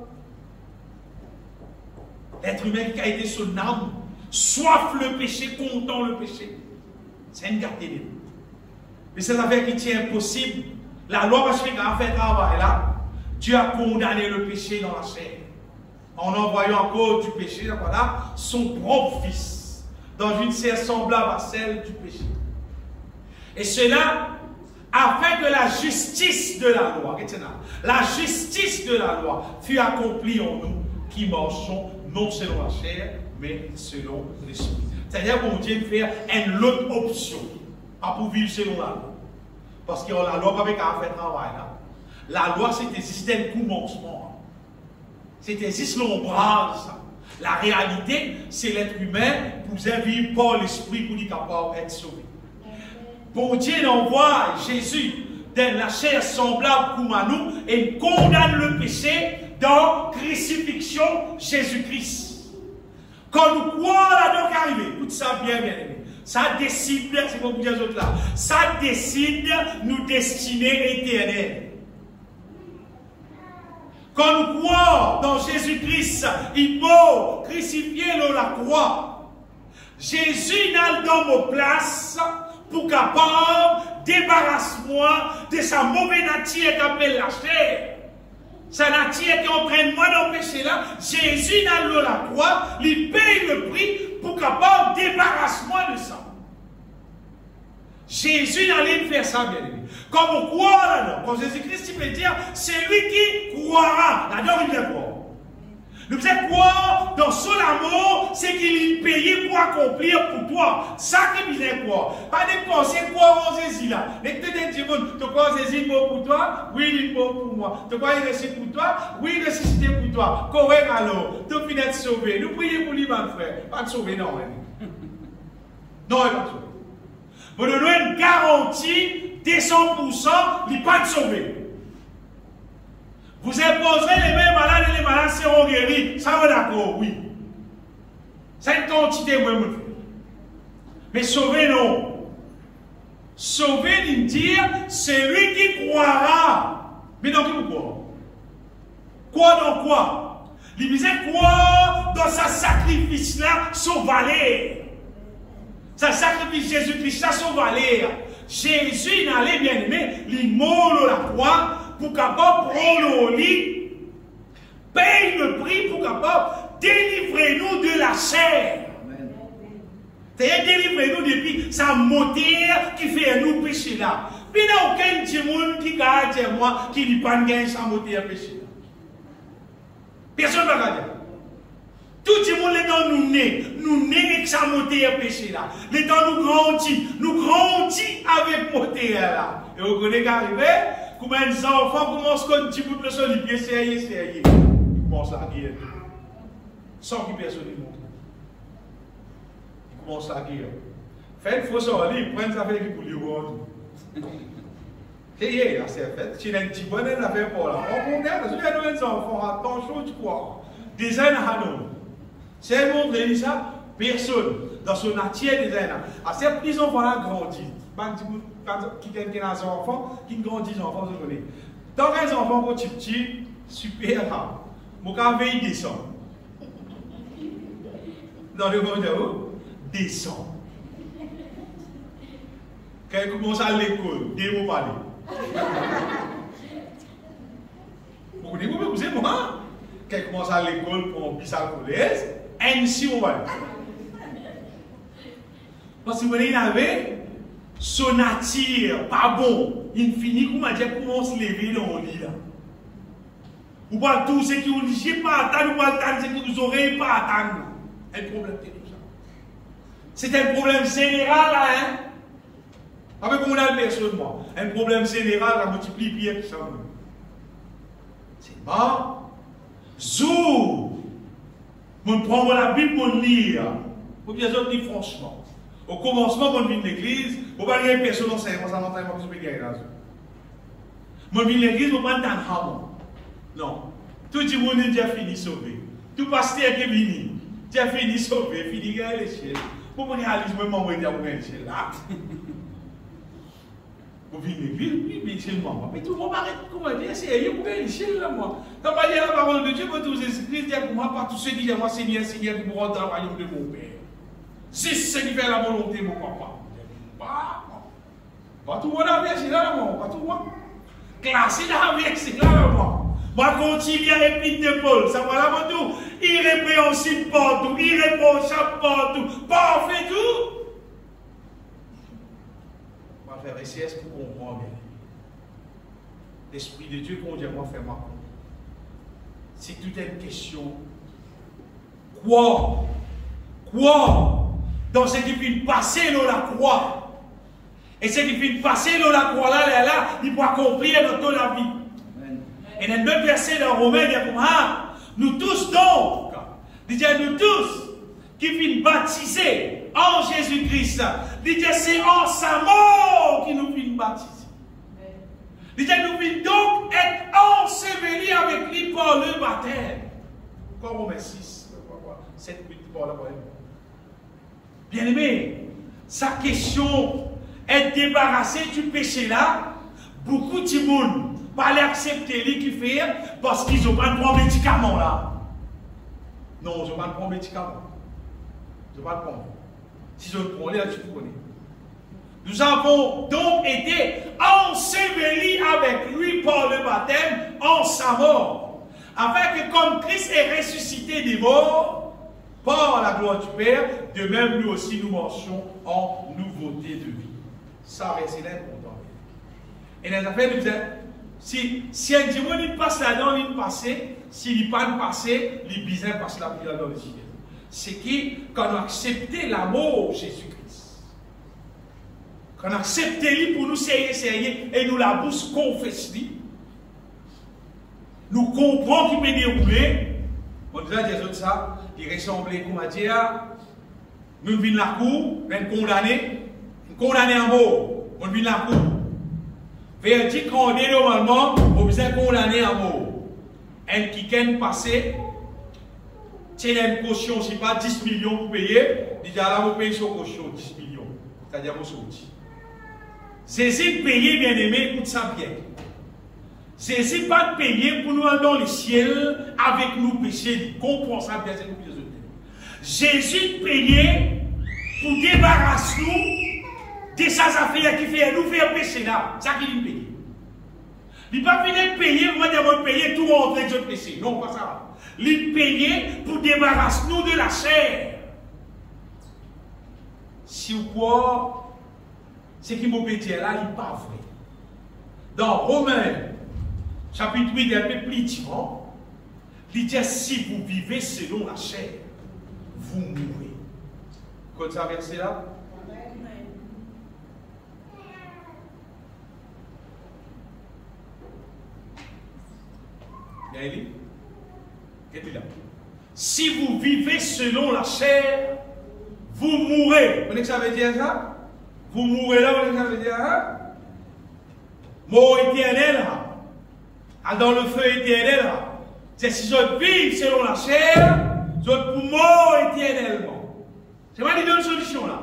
L'être humain qui a été son âme, soif le péché, content le péché. C'est une gâté. Mais c'est l'affaire qui tient impossible. La loi va se faire un travail là. Dieu a condamné le péché dans la chair. En envoyant encore du péché, voilà, son propre fils, dans une chair semblable à celle du péché. Et cela, afin que la justice de la loi, la justice de la loi fût accomplie en nous, qui marchons non selon la chair, mais selon l'esprit. C'est-à-dire qu'on Dieu faire une autre option, pas pour vivre selon la loi. Parce que la loi avec un fait travail là. La loi c'était juste un commencement. C'était juste l'ombrage. La réalité, c'est l'être humain pour vivre par l'esprit pour être capable d'être sauvé. Bon Dieu envoie Jésus dans la chair semblable comme à nous et condamne le péché dans crucifixion Jésus-Christ. Quand nous croyons là-dedans qu'arriver, écoute ça bien aimé, ça décide, c'est comme vous dire autres là, ça décide nous destiner éternelle. Quand nous croyons dans Jésus-Christ, il mort, crucifié dans la croix, Jésus n'a dans nos places pour capable débarrasse-moi de sa mauvaise nature qu'appelle la chair. Sa nature qui entraîne moi dans le péché là, Jésus n'a dans la croix, il paye le prix pour capable débarrasse-moi de ça. Jésus n'allait faire ça, bien aimé. Comme on croit là-dedans, quand Jésus-Christ, il peut dire, c'est lui qui croira. Là-dedans, il vient croire. Nous faisons croire dans son amour, c'est qu'il est payé pour accomplir pour toi. Ça qui vient croire. Pas de penser croire en Jésus là. Les deux tu crois en Jésus, il est mort pour toi? Oui, il est mort pour moi. Tu crois qu'il ressuscite pour toi? Oui, il ressuscité pour toi. Correct alors. Tu finis d'être sauvé. Nous prions pour lui, mon frère. Pas de sauver, non. Non, il va te sauver. Vous donnez une garantie de 100%, il n'est pas de sauver. Vous imposerez les mêmes malades et les malades seront guéris. Ça va d'accord, oui. C'est une quantité, moi, mon frère. Mais sauver, non. Sauver, il dit, c'est lui qui croira. Mais dans qui vous croyez? Quoi dans quoi? Il disait croire dans sa sacrifice-là, son valeur. Ça sacrifice Jésus-Christ, ça son valeur. Jésus n'allait bien aimer, il mort la croix pour capable prendre le lit, paye le prix pour capable délivrer nous de la chair. C'est-à-dire délivrer nous depuis sa moteur qui fait nous pécher là. Mais il n'y a aucun petit monde qui garde moi qui n'a pas gagné sa moteur péché là. Personne ne va garder. Tout le monde est dans nous nés avec sa moteur péché là. Les temps nous grandit avec moteur là. Et vous connaissez qu'arrivé, comment les enfants commencent comme un petit bout de sol, ils viennent sérieux. Ils commencent à guérir. Sans que personne ne montre. Ils commencent à guérir. Faites, il faut sortir, ils prennent ça avec les poulies. C'est là, c'est fait. Si il y a un petit bonheur, il a fait pour là. On connaît, si il y a des enfants, attention, tu crois. Des années à nous. C'est un monde de ça, personne, dans son nature des années. À ces petits enfants-là grandissent. Qui ont des enfants, qui grandissent, enfants, vous connaissez. Dans les enfants, quand tu es super rare. Mon cas, il descend. Dans le monde descend. Quand il commence à l'école, des mots parlés. Vous connaissez, vous savez, moi, quand il commence à l'école pour un bissal collège, ainsi on va. Parce que vous voyez, il avait son nature, pas bon. Il finit comme à dire comment se lever dans le lit là. Ou pas tout ce qui vous dit, je pas attendre, ou pas attendre ce qui vous aurez pas attendre. Un problème de tout ça. C'est un problème général là, hein. Avec mon personne, moi. Un problème général à multiplier bien tout ça. C'est pas. Zou. Je prends la Bible pour lire. Pour bien dire franchement. Au commencement, je viens de l'église. Je ne vais pas dire personne dans ça. Ça n'entend pas que je peux gagner là. Je viens de l'église, je ne vais pas entendre hamon. Non. Tout le monde est déjà fini sauvé. Tout pasteur qui est venu. Déjà fini sauvé. Fini gagner l'échelle. Pour me réaliser, je vais m'envoyer à l'échelle là. Vous venez de l'église, oui, mais c'est moi. Mais tout le monde m'arrête, comment dire, c'est rien pour gagner l'échelle là, moi. Dans ma la parole de Dieu, tous les Jésus-Christ dit pour moi, pas tous ceux qui disent moi, Seigneur, Seigneur, qui me rendent dans le royaume de mon Père. C'est ce qui fait la volonté de mon papa. Pas tout le monde a versé là, moi. Pas tout le monde. Classé dans la versé là, moi. Moi, continue à répéter de Paul. Ça va là, tout. Irrépréhensible partout. Irréprochable partout. Parfait tout. On va faire SCS pour comprendre bien. L'Esprit de Dieu, qu'on dit, moi, faire ma compte. C'est toute une question. Quoi dans ce qui fait passer dans la croix. Et ce qui fait passer dans la croix là, il faut accomplir dans toute la vie. Et dans le verset dans Romains, il y a comme nous tous donc, il dit nous tous qui finissent baptisés en Jésus-Christ, il dit c'est en sa mort qui nous finissent baptisés. Il dit, nous venons donc être ensevelis avec lui par le baptême. Comme Romains 6, 7, 8, par là. Bien aimé, sa question est débarrassé du péché là. Beaucoup de monde pas l'accepter lui qui fait parce qu'ils n'ont pas de bon médicament là. Non, ils n'ont pas de bon médicament. Ils n'ont pas de bon. Si je le prends là, tu connais. Nous avons donc été ensevelis avec lui par le baptême en sa mort, afin que comme Christ est ressuscité des morts par la gloire du Père, de même nous aussi nous marchons en nouveauté de vie. Ça, c'est l'important. Et les affaires nous disent, si un démon il passe là-dedans, il passe, s'il n'est pas passé, il bizarre passe là dans le ciel. C'est qui, quand on a accepté l'amour de Jésus-Christ, quand on a accepté lui pour nous serrer, et nous la bouche confesse lui, nous comprenons qu'il peut dérouler. On dit des autres ça, il ressemblait comme à dire, nous venons la cour, nous condamner à mort, on vient la cour. Verdict qu'on est normalement, on besoin condamner à mort. Un qui vient passer, tiens une caution, c'est pas 10 millions pour payer, il dit là, vous payez sur caution 10 millions. C'est-à-dire, vous sortez. C'est payer, bien aimé, coûte ça bien. C'est pas de payer pour nous aller dans le ciel avec nous péchés. Comprends ça bien, c'est nous qui Jésus payait pour débarrasser nous de ces affaires qui fait nous faire pécher là. C'est ça qu'il paye. Il ne va pas venir payer, moi de payer tout rentrer de péché. Non, pas ça. Il payait pour débarrasser nous de la chair. Si vous croyez, ce qui m'a dit là, il n'est pas vrai. Dans Romains, chapitre 8, un peu plus différent, il dit si vous vivez selon la chair, vous mourrez. Quand ça verset là? Bien, il est là. Si vous vivez selon la chair, vous mourrez. Vous voyez que ça veut dire ça? Vous mourrez là, vous voyez que ça veut dire ça? Mort éternel, dans le feu éternel. C'est si je vis selon la chair, je pour mort éternellement. C'est pas une solution là.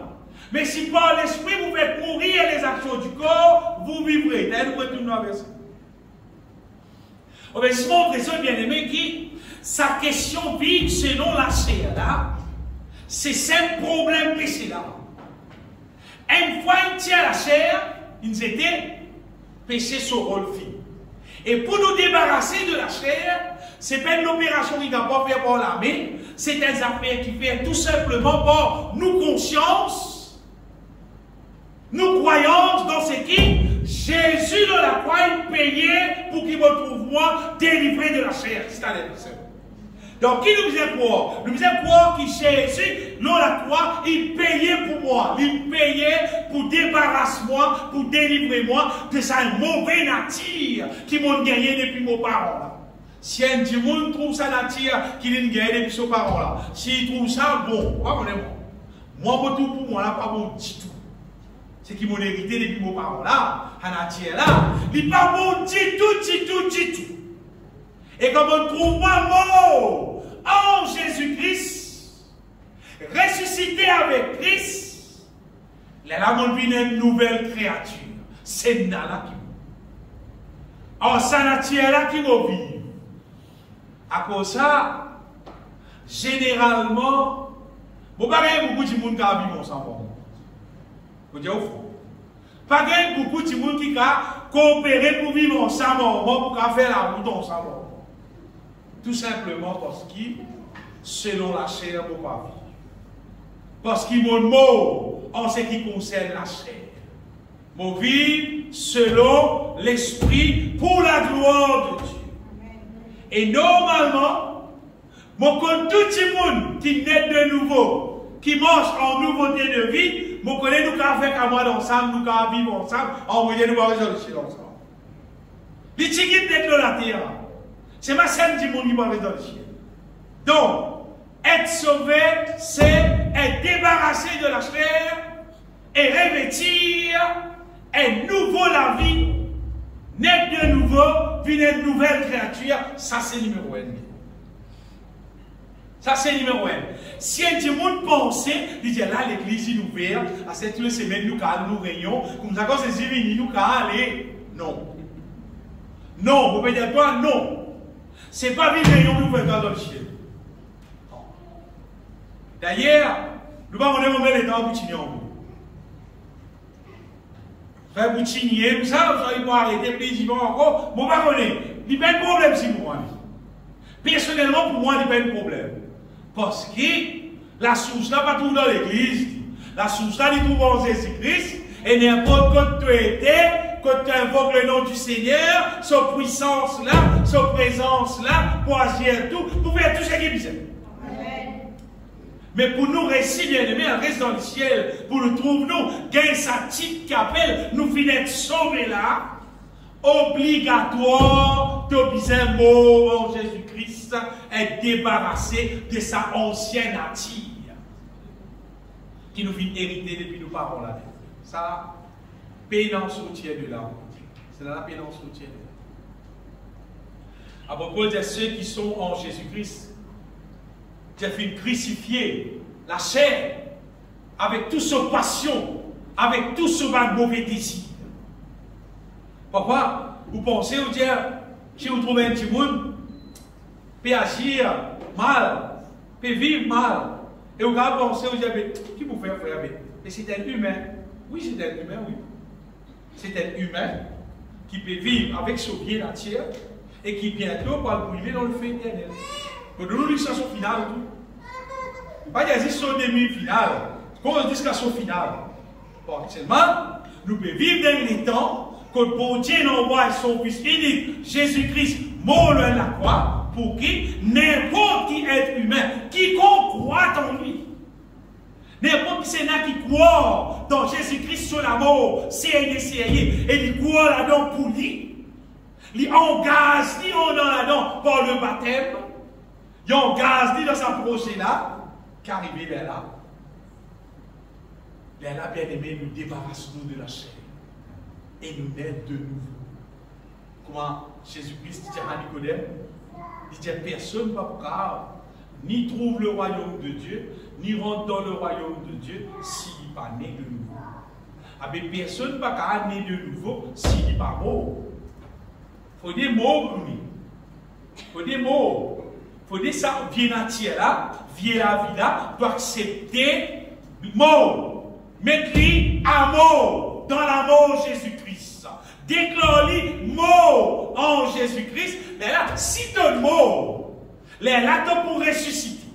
Mais si par l'esprit vous faites mourir les actions du corps, vous vivrez. Là, nous retournons à verset. Obéissement au présent bien-aimé qui, sa question vit selon la chair là, c'est ce problème péché là. Une fois il tient la chair, il était péché sur rôle fille. Et pour nous débarrasser de la chair, ce n'est pas une opération qui n'a pas fait par l'armée, c'est une affaire qui fait tout simplement par nous conscience, nous croyances dans ce qui Jésus de la croix, il payait pour qu'il me trouve moi délivré de la chair. C'est à l'épisode. Donc, qui nous faisait croire? Nous faisait croire que Jésus, non la croix, il payait pour moi. Il payait pour débarrasser moi, pour délivrer moi de sa mauvaise nature qui m'a gagné depuis mes parents. Si un monde trouve sa nature qu'il a gagné depuis ses parents là, s'il trouve ça bon, moi, moi, tout pour moi là, pas bon du tout. C'est qui m'ont hérité depuis mes parents là, à nature là, il n'est pas bon du tout. Et comme on trouve moi mort en Jésus-Christ, ressuscité avec Christ, là on vit une nouvelle créature. C'est là qui en sa nature là qui va vivre. À cause de ça, généralement, vous ne avez pas beaucoup de monde qui a vécu ensemble. Vous dites au fond. Pas beaucoup de monde qui a coopéré pour vivre ensemble, pour faire la route ensemble. Tout simplement parce que, selon la chair, vous ne pas vivre. Parce qu'il y a un mot en ce qui concerne la chair. Vous vivre selon l'esprit pour la gloire de Dieu. Et normalement, mon compte tout le monde qui naît de nouveau, qui marche en nouveauté de vie, je connais nous avec moi ensemble, nous allons vivre ensemble, envoyer nous résoudre ensemble. Les tickets d'être dans la terre, c'est ma scène du monde qui va résoudre le ciel. Donc, être sauvé, c'est être débarrassé de la chair et revêtir un nouveau la vie, naître de nouveau, puis une nouvelle créature, ça c'est numéro 1. Ça c'est numéro 1. Si un monde pensait, il dit là l'église est ouverte, à cette semaine nous allons nous réunions, comme ça quand c'est fini, nous allons aller. Non. Non, vous pouvez dire toi non. C'est pas une réunion nous pouvons dans le ciel. D'ailleurs, nous allons demander les temps pour continuer en vous. Frère Boutinier, tout ça, vous allez arrêter, puis ils vont encore. Bon, pas connaître. Il n'y a pas de problème si pour moi. Personnellement, pour moi, il n'y a pas de problème. Parce que la source là, pas tout dans l'église. La source là, il trouve en Jésus-Christ. Et n'importe quoi que tu étais, quand tu invoques le nom du Seigneur, sa puissance là, sa présence là, pour agir tout, pour faire tout ce qui est bizarre. Mais pour nous récits bien-aimés, on reste dans le ciel, pour nous trouver, nous, gagne sa petite capelle, nous finir sauvés là, obligatoire de bien mort en Jésus-Christ, être débarrassé de sa ancienne nature, qui nous vient hériter depuis nos parents là. Ça, pénance routière de l'âme. C'est la pénance routière de l'âme. À propos de ceux qui sont en Jésus-Christ, j'ai fait crucifier la chair avec toute sa passion, avec tout ce mauvais désir. Papa, vous pensez ou dire, si vous trouvez un petit monde, peut agir mal, peut vivre mal, et vous pensez ou dire, qui vous fait frère? Mais c'est un humain. Oui, c'est un humain, oui. C'est un humain qui peut vivre avec son pied la terre et qui bientôt va le brûler dans le feu éternel. Pour nous dire son final, tout. Pas dire son demi-final. Quand on dit qu'à son final. Bon, seulement, nous pouvons vivre dans les temps que pour Dieu envoie son Fils unique, Jésus-Christ, mort à la croix, pour qui n'importe qui être humain, quiconque croit en lui. N'importe qui c'est là qui croit dans Jésus-Christ sur la mort, c'est et il croit là-dedans pour lui. Il engage, il en là-dedans par le baptême. Il engage, il dans sa projet là, qu'arriver vers là. Vers là, bien aimé, nous débarrassons de la chair. Et nous naissons de nouveau. Comment Jésus-Christ dit à Nicodème, il dit personne ne va pas ni trouve le royaume de Dieu, ni rentre dans le royaume de Dieu s'il n'est pas né de nouveau. Avec personne ne va pas né de nouveau s'il n'est pas mort. Il faut des mots pour lui. Il faut des mots. Il faut des ça, vieux nature là, vieux la vie là, doit accepter mort. Mettre-lui à mort dans la mort Jésus-Christ. Déclare-lui mort en Jésus-Christ. Mais là, si tu es mort, les là, tu pour ressusciter.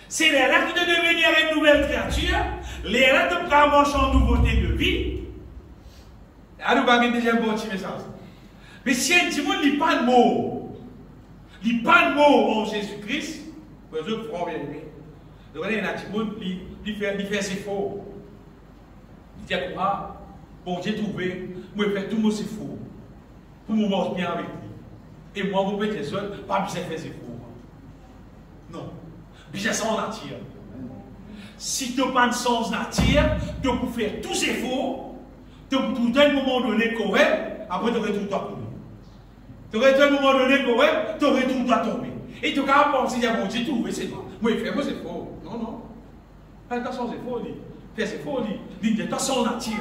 C'est les là qui te devenir une nouvelle créature. Les là, tu prends marcher en nouveauté de vie. Là, nous allons déjà un bon petit message. Mais si un petit monde n'est pas de mot, il n'y a pas de mot en Jésus-Christ, vous autres frères bien aimés. Donc, il y a un petit monde qui fait ses faux. Il dit à moi, bon, j'ai trouvé, moi, je fais tout le monde c'est faux. Pour me manger bien avec lui. Et moi, vous pouvez être seul, pas besoin de faire ses faux. Non. Bien sans nature. Si tu n'as pas de sens nature, tu peux faire tous ces faux, tu peux à un moment donné correct, après tu aurais tout à tomber. Tu aurais à un moment donné correct, tu aurais tout à tomber. Et tu vas penser, bon, j'ai trouvé, c'est toi. Moi, il fait, moi, c'est faux. Non, non. Pas de façon, c'est faux, dit. C'est faux, dit. Dit de toi sans nature.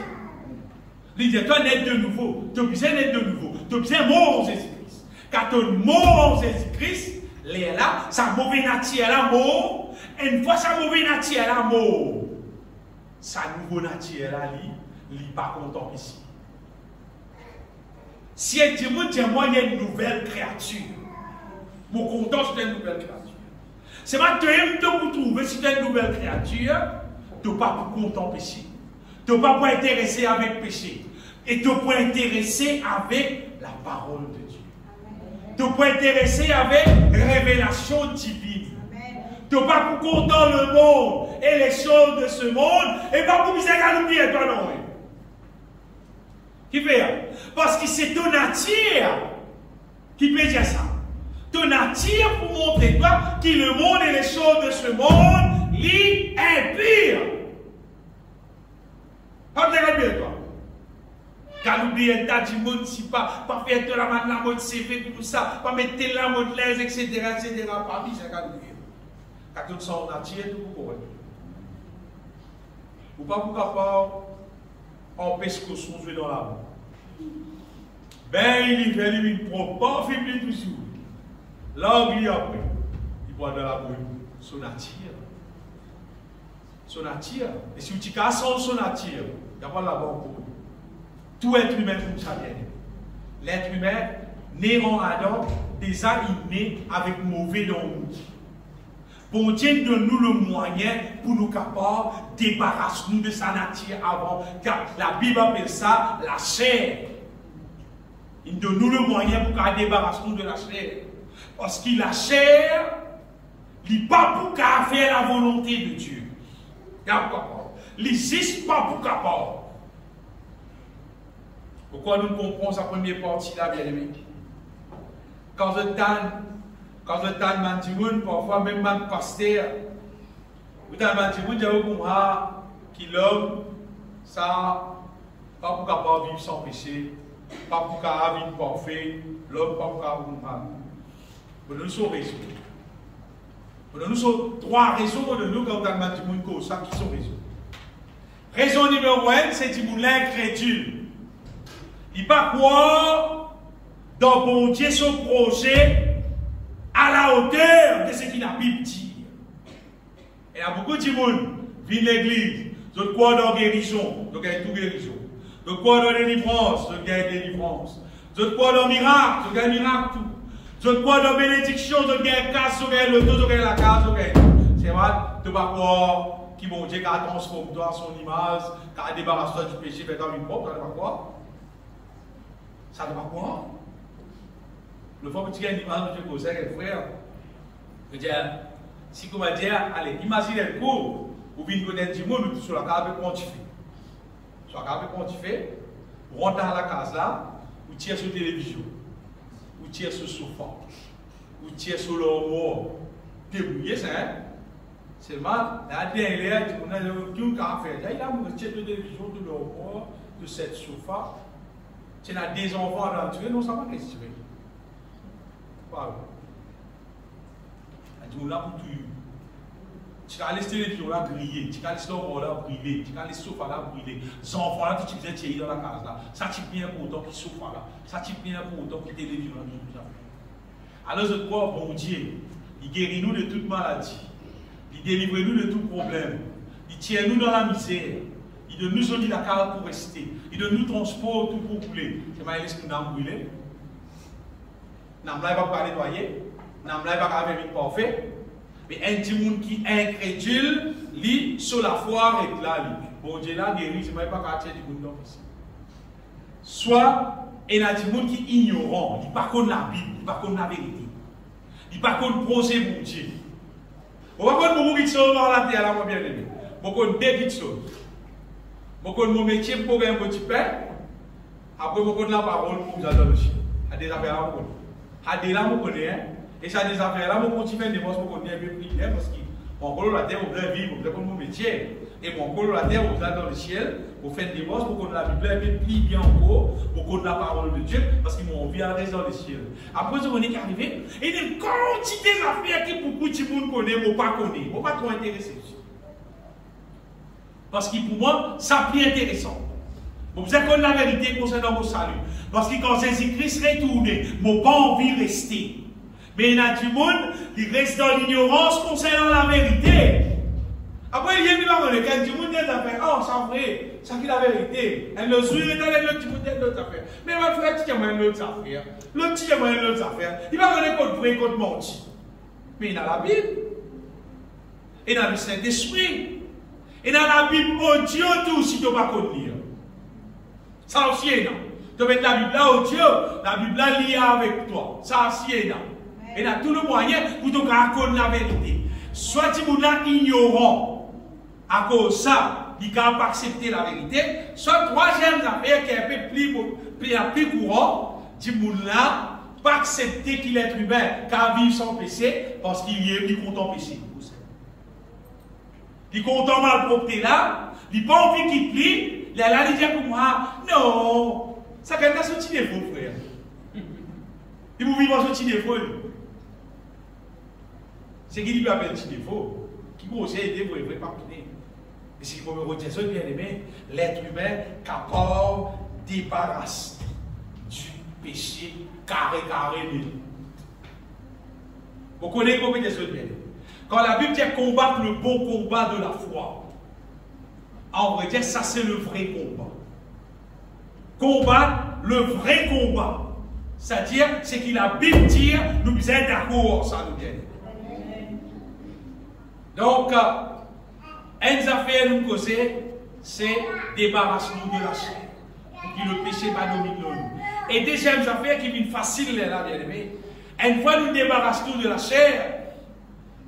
Dit de toi naître de nouveau. Tu as besoin d'être de nouveau. Tu as besoin de mort en Jésus-Christ. Car tu as mort en Jésus-Christ, là, sa mauvaise nature là mort. Et une fois sa mauvaise nature là mort, sa nouvelle nature là, il n'est pas content ici. Si elle dit, moi, il y a une nouvelle créature. Mon content, c'est une nouvelle créature. C'est pas que tu aimes te retrouver si tu es une nouvelle créature, tu n'es pas pour content péché. Tu n'es pas pour intéresser avec péché. Et tu n'es pas intéressé avec la parole de Dieu. Tu n'es pas intéressé avec révélation divine. Tu n'es pas pour content le monde et les choses de ce monde, et pas pour misère à l'oublier, toi non. Qui fait? Parce que c'est ton nature qui peut dire ça. Ton nature pour montrer toi que le monde et les choses de ce monde lui impirent. Pas de bien toi. Car l'oublier crier, t'as dit monde si pas faire de la mode CV, tout ça, pas mettre la mode l'aise, etc., etc., pas mis, c'est qu'à crier. Quand tout ça, on a tiré tout pour eux. Ou pas pour capable, empêcher qu'on se trouve dans la mort. Ben, il fait lui propre, pas faiblir toujours. Là, il après, il boit dans la bouille, son attire. Son attire. Et si tu casses son attire, il n'y a pas la bonne pour lui. Tout être humain comme ça vient. L'être humain, né en Adam, déjà il naît avec mauvais dans nous. Bon Dieu donne-nous le moyen pour nous capables de débarrasser nous de sa nature avant. Car la Bible appelle ça la chair. Il donne-nous le moyen pour qu'on débarrasse nous de la chair. Parce que la chair, il n'est pas pour qu'à faire la volonté de Dieu. Il n'existe pas pour capable. Pourquoi nous comprenons sa première partie là, bien aimé? Quand je t'en mantimoun, parfois même man pasteur, vous t'en mantimoun, j'ai vu qui l'homme, ça, pas pour capable vivre sans péché, pas pour capable vivre parfait, l'homme pas pour capable vivre mal. Vous nous sommes raisons. Vous nous sommes trois raisons de nous quand on a dit que ça qui sont raisons. Raison numéro 1, c'est que l'incrédule. Il ne pas croire dans bon Dieu son projet à la hauteur de ce qu'il a Bible dit. Il y a beaucoup de monde qui viennent l'église, de croient dans la guérison, donc il y a tout guérison. De croient dans la délivrance, donc il y a délivrance. De croient dans le miracle, donc il y a miracle tout. Je crois dans la bénédiction, je gagne casse, je gagne le dos, je gagne la case, je gagne. C'est vrai, tu ne vas pas croire qui bon Dieu a transformé toi à son image, qui a débarrassé du péché, fait dans une propre, tu ne vas pas croire. Ça ne va pas croire. Le fois que tu as une image, je posais avec le frère. Je dis, si tu vas dire, allez, imaginez le cours, ou bien connaître du monde, ou sur la carte, comment tu fais. Sur la carte, comment tu fais, rentre dans la case là, ou tire sur la télévision. Ou tire sur le sofa, ou tire sur le mort. Débrouillé, ça, hein? C'est mal. La dernière, on a tout qu'à faire. Il a mon tire de télévision, de leur mort, de cette sofa. Tu as des enfants à l'entrée, non, ça va question. Pardon. On a pour tout. Tu vas laisser les télévisions là briller, tu vas laisser le mort là briller, tu vas laisser le sofa là briller. Les enfants là, tu viens tirer dans la case là. Ça tire bien pour autant qu'il sofa là. Ça tire bien pour autant qu'il télévision là. Alors je crois, bon Dieu, il guérit nous de toute maladie. Il délivre nous de tout problème. Il tient nous dans la misère. Il donne nous la carte pour rester. Il donne nous transport tout pour brûler. C'est mal laisse nous n'en brûler. N'en pas pas nettoyer. N'en pas faire une parfait. Mais un petit monde qui est incrédule, lit sur la foi et là, bon Dieu là guéri, c'est même pas quartier du monde ici. Soit il y a des gens qui ignorant, ils ne connaissent pas la Bible, ils ne connaissent pas la vérité. Ils ne connaissent pas le projet de Dieu. On va prendre beaucoup de choses dans la terre, là, mon bien-aimé. Beaucoup de petites choses. Beaucoup de mon métier pour gagner un petit pain. Après, beaucoup de la parole pour vous dans le chien. À des affaires là, à des là, on connaît. Et ça, des affaires là, on continue à démontrer qu'on est un peu prière parce que mon colo la terre, on veut vivre, on veut prendre mon métier. Et mon colo la terre, on va dans le ciel, on fait des démontrer pour qu'on la Bible un peu plus bien encore, pour qu'on ait la parole de Dieu, parce qu'ils m'ont envie à rester dans le ciel. Après, on est arrivé, et il y a une quantité d'affaires qui beaucoup de monde connaissent, ou pas connaissent, ou pas trop intéressés. Parce que pour moi, ça plus intéressant. Vous savez qu'on a la vérité concernant mon salut. Parce que quand Jésus-Christ retourné, je n'ai pas envie de rester. Mais il y a du monde qui reste dans l'ignorance concernant la vérité. Après, il y a du monde qui a fait, oh, c'est vrai, c'est qui la vérité. Elle le suit, elle a le petit monde qui d'autres affaires. Mais mon frère, tu as moins d'autres affaires. L'autre, tu as moins d'autres affaires. Il va connaître contre vrai, contre menti. Mais il a la Bible. Il a le Saint-Esprit. Il a la Bible audio tout si tu ne peux pas lire. Ça aussi est là. Tu mets la Bible là audio, la Bible là liée avec toi. Ça aussi est là. Il a tout le moyen pour te raconter la vérité. Soit tu es ignorant à cause de ça, il ne peut pas accepter la vérité. Soit troisième affaire qui est un peu plus courant, tu ne peux pas accepter qu'il est humain, qu'à vivre sans péché, parce qu'il est content péché. Il est content mal propre là, il n'a pas envie qu'il plie, il a dit pour moi, non, Ça, quand on a sorti des faux, frère. Il vous vivre sorti des faux. C'est qui peut appeler des faux. Qui vous aussi aider pour les papiner. Et si vous me retenez bien aimé, l'être humain capable de débarrasser du péché carré. Vous connaissez combien de choses bien. Quand la Bible dit combattre le bon combat de la foi, en vrai dire, ça c'est le vrai combat. Combattre le vrai combat. C'est-à-dire, c'est qu'il a Bible dire, nous sommes d'accord, ça nous vient. Donc, une affaire nous causer, c'est débarrasser-nous de la chair. Pour que le péché va dominer nous. Et deuxième affaire qui vient facile là, bien aimé. Une fois nous débarrassons de la chair,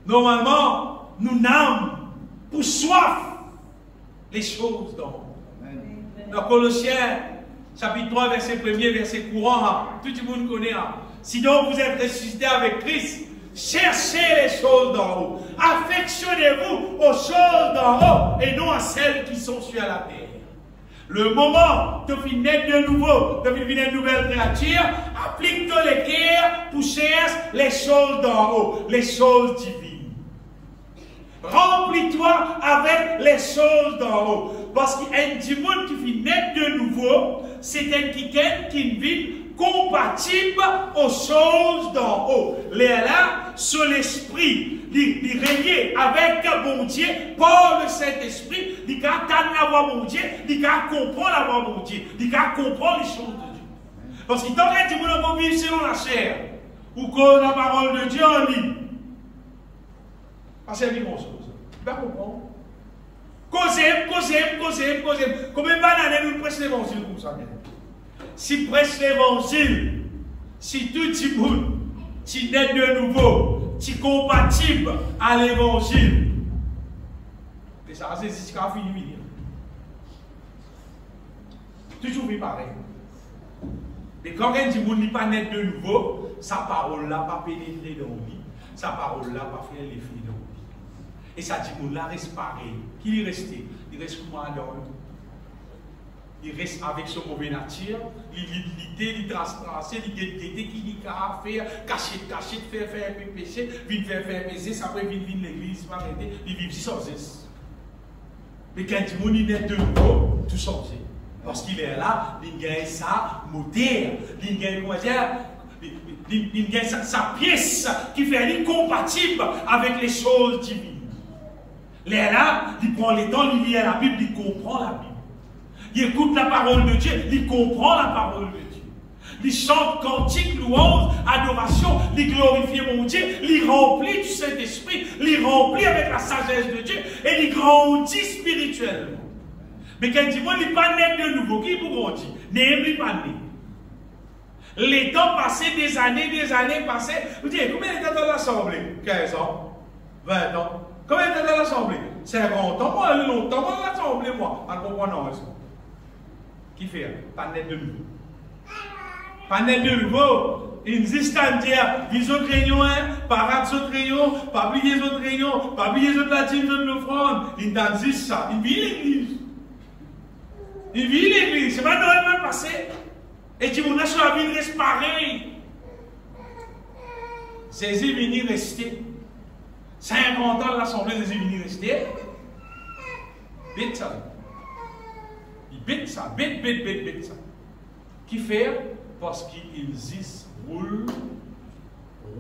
normalement, nous n'avons pour soif les choses d'en haut. Dans Colossiens, chapitre 3, verset 1er, verset courant, tout le monde connaît. Sinon, vous êtes ressuscité avec Christ. Cherchez les choses d'en haut. Affectionnez-vous aux choses d'en haut et non à celles qui sont sur la terre. Le moment de finir de nouveau, de finir une nouvelle créature, applique-toi les cœurs pour chercher les choses d'en haut, les choses divines. Remplis-toi avec les choses d'en haut. Parce qu'un démon qui finit de nouveau, c'est un qui vit compatible aux choses d'en haut. Les là, sur l'esprit, il régner avec bon Dieu, par le Saint-Esprit, il a la voix de Dieu, il a comprendre la voix de Dieu, il a comprendre les choses de Dieu. Parce qu'il t'aurait dit, vous ne vivre selon la chair, ou que la parole de Dieu en lit. Parce que c'est une chose. Tu vas comprendre. Causez. Combien de bananes nous prêchons l'évangile comme ça? Si prêche l'évangile, si tout le monde, si naît de nouveau, si compatible à l'évangile, et ça, c'est ce qui a fini. Toujours pareil. Mais quand un dit n'est pas net de nouveau, sa parole là pas pénétrer dans lui, sa parole là pas faire l'effet dans lui. Et ça dit là reste pareil. Qui est resté? Il reste comme un homme. Il reste avec son mauvais nature, il tracé, il guette, qui dit qu'à faire, cacher, faire péché, vite faire péché, ça peut vite l'église, il vit sans cesse. Mais quand il est de nouveau, tout changé. Parce qu'il est là, il gagne sa moteur, il gagne, comment dire, il gagne sa pièce qui fait lui compatible avec les choses divines. Il est là, il prend le temps, il lit la Bible, il comprend la Bible. Il écoute la parole de Dieu, il comprend la parole de Dieu. Il chante cantique, louange, adoration, il glorifie mon Dieu, il remplit du Saint-Esprit, il remplit avec la sagesse de Dieu et il grandit spirituellement. Mais quand il dit, il n'est pas né de nouveau, qui pour grandir? Il n'est pas né. Les temps passés, des années passées, vous dites, combien de temps dans l'Assemblée? 15 ans, 20 ans. Combien de temps dans l'Assemblée? 50 ans, moi, longtemps, moi, l'Assemblée, moi. À comprendre, ça. Qui fait? Pas net de nouveau. Pas net de nouveau. Il existe à dire, les autres réunions, pas rater les autres réunions, pas oublier les autres réunions, pas oublier les autres latines, les autres l'offrande. Il existe ça. Il vit l'église. Il vit l'église. C'est pas Noël même passé. Et tu m'as sur la vie reste pareil. Jésus venu rester. 50 ans de l'Assemblée, Jésus venu rester. Bête ça. Il bête ça. Bête ça. Qui fait? Parce qu'il existe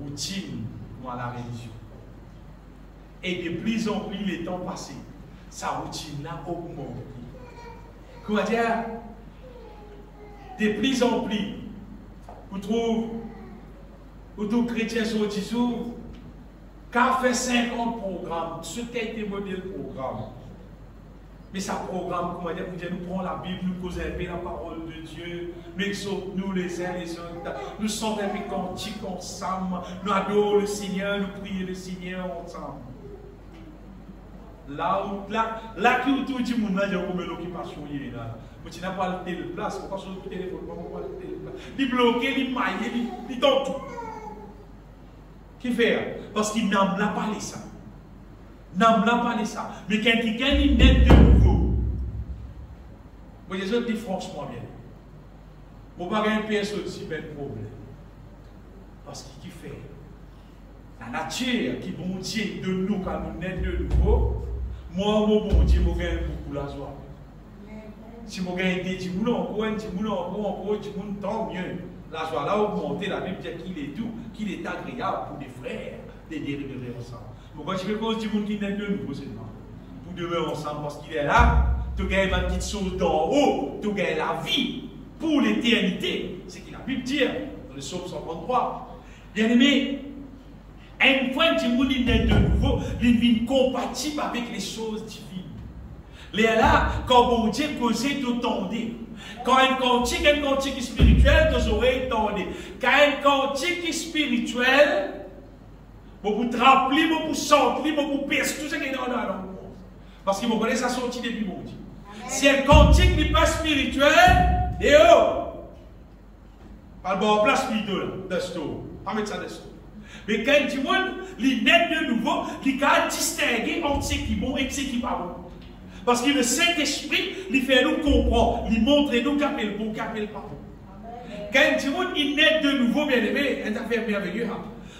routine dans la religion. Et de plus en plus les temps passés, sa routine là augmente. Comment dire? De plus en plus, vous trouvez, chrétiens sur le tisou, qu'a fait 50 programmes, ce qui a été modèle programme. Mais ça programme, comment dire, nous prenons la Bible, nous causons un peu la parole de Dieu, nous exhortons les uns les autres, nous sommes un peu cantiques ensemble, nous adorons le Seigneur, nous prions le Seigneur ensemble. Là qui tout le monde là, j'ai comme l'occupation là. Mais tu n'as pas le place, on passe sur le téléphone, on pas le place. Il bloqué, il maillé, il donne tout. Qui fait? Parce qu'il n'a pas parlé ça. N'a pas parlé ça. Mais quand il est de nouveau, vous les autres disent franchement bien. On va pas un personne aussi ben problème. Parce qu'il fait la nature qui bon Dieu de nous quand nous naissons de nouveau. Moi, mon bon Dieu, je gagne beaucoup la joie. Si je gagne des petits moulins encore, tant mieux. La joie là augmentée, la Bible dit qu'il est doux, qu'il est agréable pour des frères de demeurer ensemble. Pourquoi je veux cause du monde qui naît de nouveau seulement? Pour demeurer ensemble parce qu'il est là, tu gagnes ma petite chose d'en haut, tu gagnes la vie pour l'éternité. C'est ce que la Bible dit dans le psaume 133. Bien aimé, un point du monde qui naît de nouveau, il vient compatible avec les choses divines. Les là, quand bon Dieu causait, tu tendais. Quand un cantique spirituel, tes oreilles tendaient. Quand un cantique spirituel, vous te rappelez, vous sentez, vous percez tout ce qui est dans le monde. Parce que vous connaissez sa sortie depuis mon Dieu. Si un cantique n'est pas spirituel, et oh, pas le bon place spirituel, de store. Pas mettre ça de store. Mais quand tu vois, les net de nouveau, il a distingué entre ce qui est bon et ce qui n'est pas bon. Parce que le Saint-Esprit, il fait nous comprendre, il montre nous qu'il y a le bon, qu'il y a le pas bon. Quand tu vois, il naît de nouveau, bien aimé, c'est une affaire merveilleuse.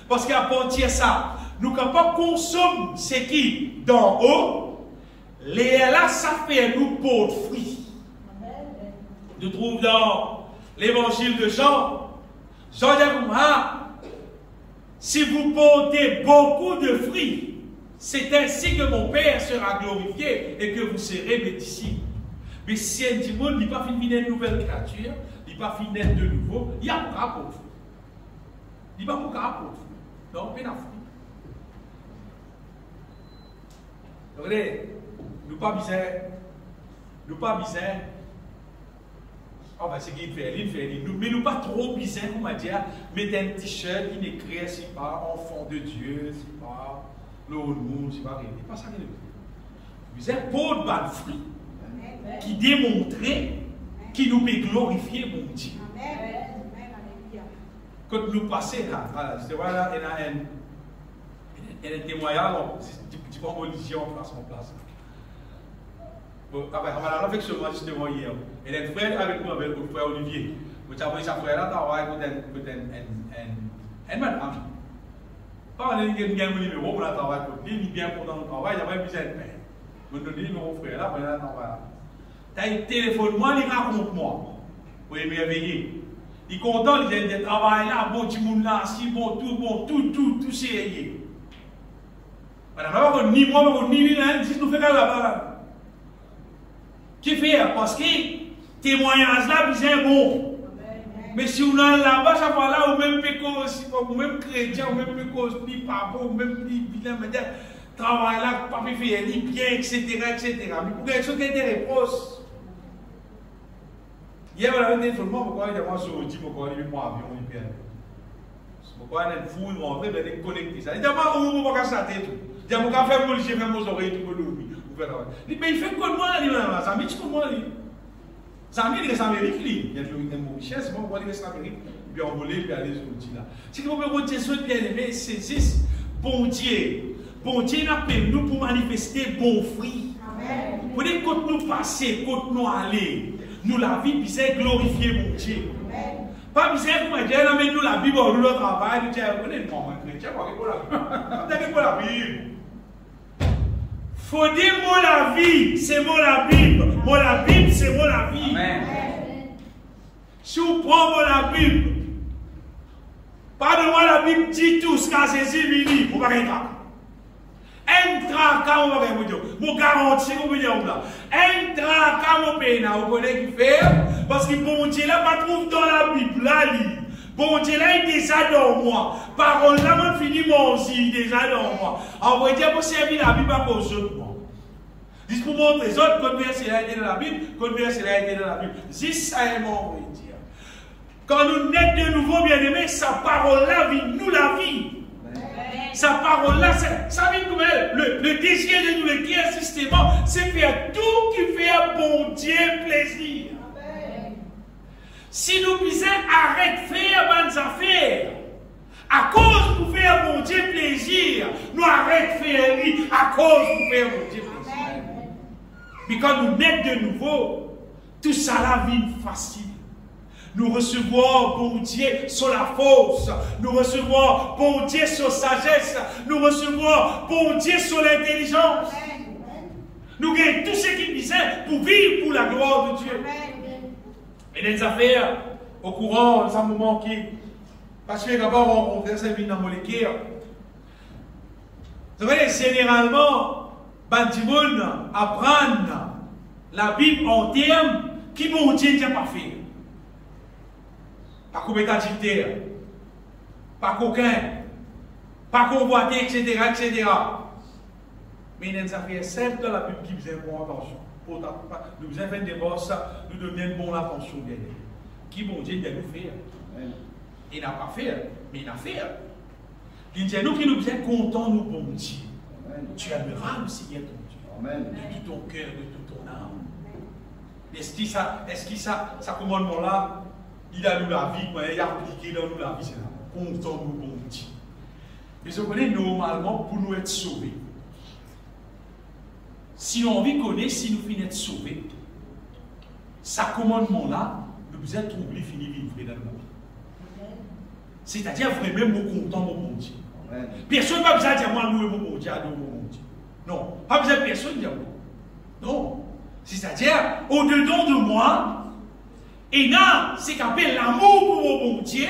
Parce qu'à partir de ça, nous ne pouvons pas consommer ce qui d'en haut, les là, ça fait nous pour fruits. Nous trouvons dans l'évangile de Jean, Jean dit, si vous portez beaucoup de fruits, c'est ainsi que mon Père sera glorifié et que vous serez mes disciples. Mais si un petit monde n'est pas fini d'une nouvelle créature, il n'est pas fini de nouveau, il n'y a pas pour vous. Il n'y a pas pour vous. Donc, il n'y a pas pour vous. Regardez, nous pas bizarre. Enfin, c'est qu'il fait, mais nous pas trop bizarre, on va dire, mettre un t-shirt qui n'écrit, c'est pas enfant de Dieu, c'est pas l'ONU, c'est pas rien. C'est pas ça qu'il est. Bizarre, pour de bas fruits qui démontrait qui nous peut glorifier mon Dieu. Quand nous passons là, voilà, c'est voilà, il y a un témoignage, petit peu en religion, en place. On a fait seulement justement hier. Et un frère avec nous, avec le frère Olivier. Vous avez sa frère là, travaille avec un madame. Pas un numéro pour la travail pour lui, ni bien pour dans le travail, il y a même besoin de paix. Vous donnez le numéro frère là, pour la travail. Tu as un téléphone, moi, il raconte-moi. Vous pouvez m'éveiller. Il est content, il dit, travail là, bon, petit monde là, si bon, tout c'est. Madame, ni moi, ni lui, si nous faisons là-bas. Qui fait? Parce que témoignage là, c'est bon. Mais si on a là-bas, ça va là, ou même pécose, ou même chrétien, ou même pécose, ni pas bon, ou même ni bilan, mais travail là, pas fait, ni bien, etc. Mais pour quelque chose qui est des réponses. Hier, on a un téléphone, pourquoi il y a moi sur le dit, pourquoi il y a moi avion, il perd. Pourquoi il y a une foule, on va être connecté. Ça dit, d'abord, on va pas s'arrêter tout. Il y a mon café, j'ai fait mes oreilles, tout le monde. Mais il fait quoi de moi là, ça dit comment là? Ça dit les Amériques, il y a une richesse, bon, on va les Amériques, puis envoler, puis aller sur l'outil là. Si vous pouvez retirer ce bien aimé, saisissent, bon Dieu appelle nous pour manifester bon fruit. Pour dire quand nous passer, quand nous aller, nous la vie, puis c'est glorifier mon Dieu. Pas bizarre pour me dire, mais nous la Bible, nous le travail, nous disons, on est non, chrétien, quoi la Bible? Faut dire moi la vie, c'est moi la Bible. Moi la Bible, c'est moi la vie. Amen. Si vous prenez moi la Bible, pas de moi la Bible dit tout ce qu'a saisi vini, vous ne pouvez pas. Un tracas, on va vous dire. Vous garantis, vous pouvez dire là. Un tracas, mon pays, vous connaissez qui fait. Parce que bon Dieu là, pas trouve dans la Bible, là, bon Dieu là, il est déjà dans moi. Parole là, moi, fini mon aussi, déjà dans moi. En vrai dire, vous servir la Bible à cause de moi. Dis pour montrer les autres, quand verset là été dans la Bible, quand verset là été dans la Bible. Si ça est mon vrai dire. Quand nous naissons de nouveau, bien aimé, sa parole là vit nous la vie. Sa parole là, ça vit nous le désir de nous le dire systématiquement, c'est faire tout qui fait à bon Dieu plaisir. Si nous disons arrête de faire bonnes affaires, à cause pour faire mon Dieu plaisir, nous arrêtons de faire lui, à cause pour faire mon Dieu plaisir. Puis quand nous naissons de nouveau, tout ça là vient facile. Nous recevons, bon Dieu, sur la force. Nous recevons, bon Dieu, sur sagesse. Nous recevons, bon Dieu, sur l'intelligence. Nous gagnons tout ce qui besoin pour vivre pour la gloire de Dieu. Et des affaires, au courant de ce moment qui... Parce que d'abord, on rencontre cette vie dans la molécule. Vous voyez, généralement, Bandimoun apprendre la Bible en termes qui bon Dieu n'a pas fait. Pas compétitivité, pas coquin, pas convoité, etc., etc. Mais il y a des affaires simples dans la Bible qui vous font attention. Nous vous avons des bosses, nous donnons bon attention. Qui bon Dieu doit nous faire? Il n'a pas fait, mais il a fait. Il dit nous qui nous sommes contents, nous bon Dieu. Tu aimeras le Seigneur ton Dieu. De tout ton cœur, de toute ton âme. Est-ce que ça commandement-là, il a nous la vie, il a appliqué dans nous la vie, c'est là. Content nous bon Dieu. Mais vous connaissez, normalement, pour nous être sauvés, si on veut connaître, si nous finissons être sauvés, ce commandement-là, nous vous êtes troublés, fini vivre dans le monde. C'est-à-dire, vraiment, nous content mon bon Dieu. Personne n'a pas besoin de dire, moi, nous, mon bon Dieu, mon bon Dieu. Non, pas besoin de personne de dire, non. C'est-à-dire, au-dedans de moi, et là, c'est qu'on appelle l'amour pour mon bon Dieu,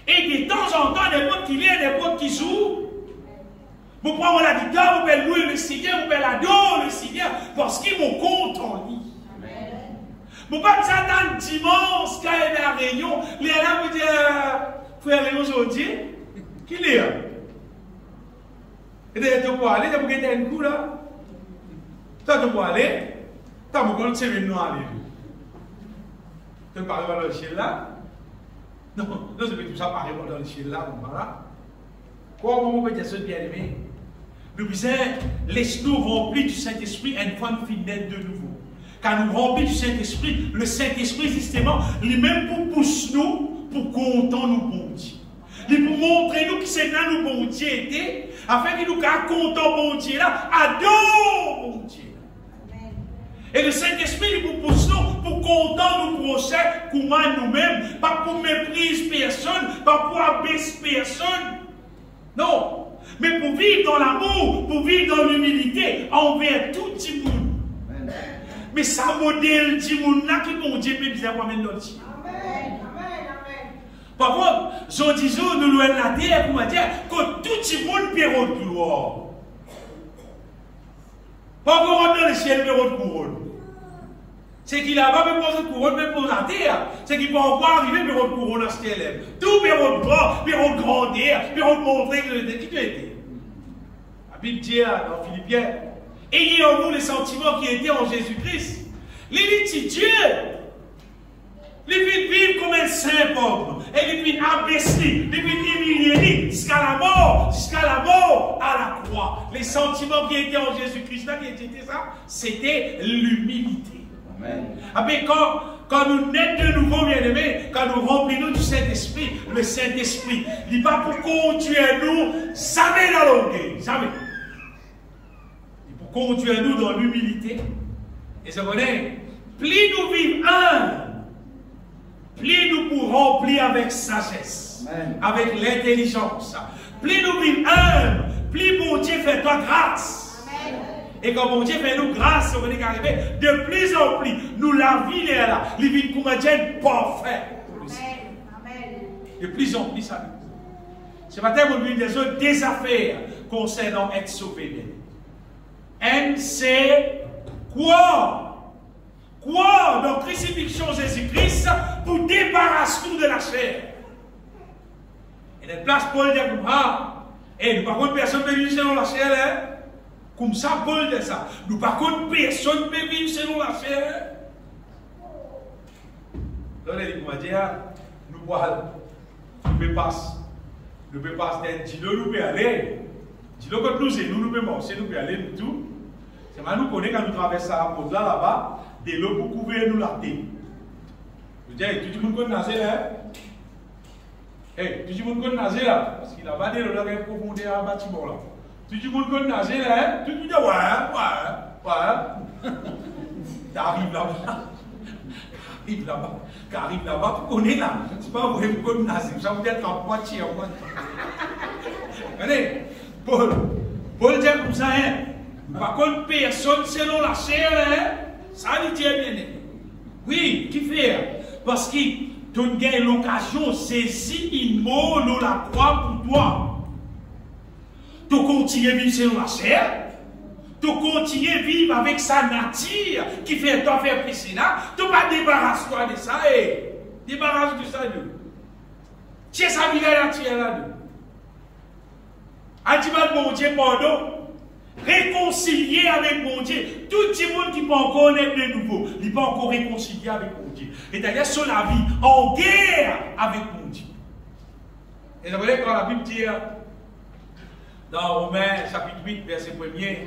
et de temps en temps, des potes qui lisent, des potes qui jouent. Vous prenez la guitare, vous pouvez louer le Seigneur, vous pouvez adorer le Seigneur, parce qu'ils m'ont compte en lui. Vous ne pouvez pas attendre dimanche, quand il y a la réunion, les là, vous dites, frère, réunion aujourd'hui, qui est là? Et tu peux aller, tu peux gagner un coup là. Tu peux aller, tu peux gagner un coup là. Tu peux parler dans le ciel là. Non, je vais tout ça parler dans le ciel là, voilà. Comment on peut dire ça bien aimé? Nous disons, laisse-nous remplir du Saint-Esprit une fois nous finissons de nouveau. Quand nous remplis du Saint-Esprit, le Saint-Esprit, justement, lui-même pour pousser nous, pour content nous bon Dieu. Il pour montrer nous que c'est là nous bon Dieu était, afin qu'il nous ait content bon Dieu là, adore bon Dieu. Et le Saint-Esprit, il pour pousser nous, pour content nous prochains, comment nous-mêmes, pas pour mépriser personne, pas pour abaisser personne. Non. Mais pour vivre dans l'amour, pour vivre dans l'humilité, envers tout le monde. Mais ça modèle du monde là qui bon Dieu peut bien voir maintenant. Amen. Par contre, je dis nous loin la terre pour dire que tout le monde peut de gloire. Pas qu'on rentre dans le ciel peut de couronne. C'est qu'il a pas besoin de couronne, même pour la terre. C'est qu'il peut encore arriver peut de couronne à ce qu'elle aime. Tout peut de gloire, peut de grandeur, peut de montrer qui tu étais. La Bible dit dans Philippiens, ayez en vous les sentiments qui étaient en Jésus-Christ. Les Dieu, les vivre comme un saint pauvre, et les abaisser, les humilier jusqu'à la mort à la croix. Les sentiments qui étaient en Jésus-Christ, là, qui étaient ça, c'était l'humilité. Mais quand nous naissons de nouveau, bien-aimés, quand nous remplissons du Saint-Esprit, le Saint-Esprit, il n'est pas pour conduire nous, jamais dans l'orgueil, jamais. Conduisez-nous dans l'humilité. Et ça veut dire, plus nous vivons plus nous pour remplir avec sagesse, avec l'intelligence. Plus nous vivons plus bon Dieu fait toi grâce. Amen. Et quand bon Dieu fait nous grâce, on est arrivé de plus en plus, nous la vie est là, les vies comédiennes parfaites. De plus en plus, ça. Ce matin, on dit des affaires concernant être sauvé. C'est quoi? Quoi dans la crucifixion de Jésus-Christ pour débarrasser nous de la chair? Et la place Paul dit comme ça. Et nous, par contre, personne ne peut vivre selon la chair. Hein? Comme ça, Paul dit ça. Nous, par contre, personne ne peut vivre selon la chair. Là, il va dire, nous pouvons passer. Nous pouvons passer. Dis-le, nous pouvons aller. Dis-le, quand nous pouvons marcher, nous pouvons aller, nous tout. C'est maintenant nous connaissons quand nous traversons la route là-bas, de l'eau pour couvrir nous la terre. Je dis, tout le monde connaît nager là? Tout le monde connaît nager là? Parce qu'il a pas de l'eau là qui est profondeur à bâtiment là. Tout le monde connaît nager là? Tout le monde dit, ouais. T'arrives là. arrive là-bas. Qui arrive là-bas, vous connaissez là. Je ne sais pas, vous voyez, vous connaissez. Ça vous être en moitié, en moitié. Regardez, Paul dit comme ça, hein. Par contre, personne selon la chair, hein. Ça lui dit bien aimé. Oui, qui fait? Parce que tu as l'occasion de saisir une mot dans la croix pour toi. Tu continues à vivre selon la chair. Tu continues à vivre avec sa nature qui fait toi faire péché là. Tu vas débarrasser-toi de ça et débarrasse de ça. Tu es sa vie là, tu es là. Antimal mon Dieu, pardon. Réconcilier avec mon Dieu. Tout le monde qui peut encore naître de nouveau, il peut encore réconcilier avec mon Dieu. C'est-à-dire sur la vie en guerre avec mon Dieu. Et vous voyez quand la Bible dit dans Romains chapitre 8, verset 1er,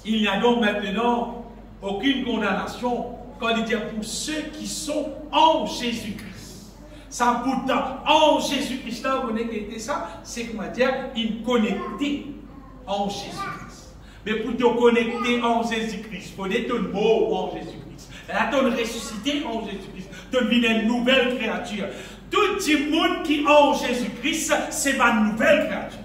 il n'y a donc maintenant aucune condamnation quand il dit pour ceux qui sont en Jésus-Christ. Ça pourtant en Jésus-Christ, là, vous voyez ça, c'est comment dire, une connecté en Jésus-Christ. Mais pour te connecter en Jésus-Christ, il faut être un mot en Jésus-Christ. Là, tu es ressuscité en Jésus-Christ. Tu es une nouvelle créature. Tout le monde qui est en Jésus-Christ, c'est ma nouvelle créature.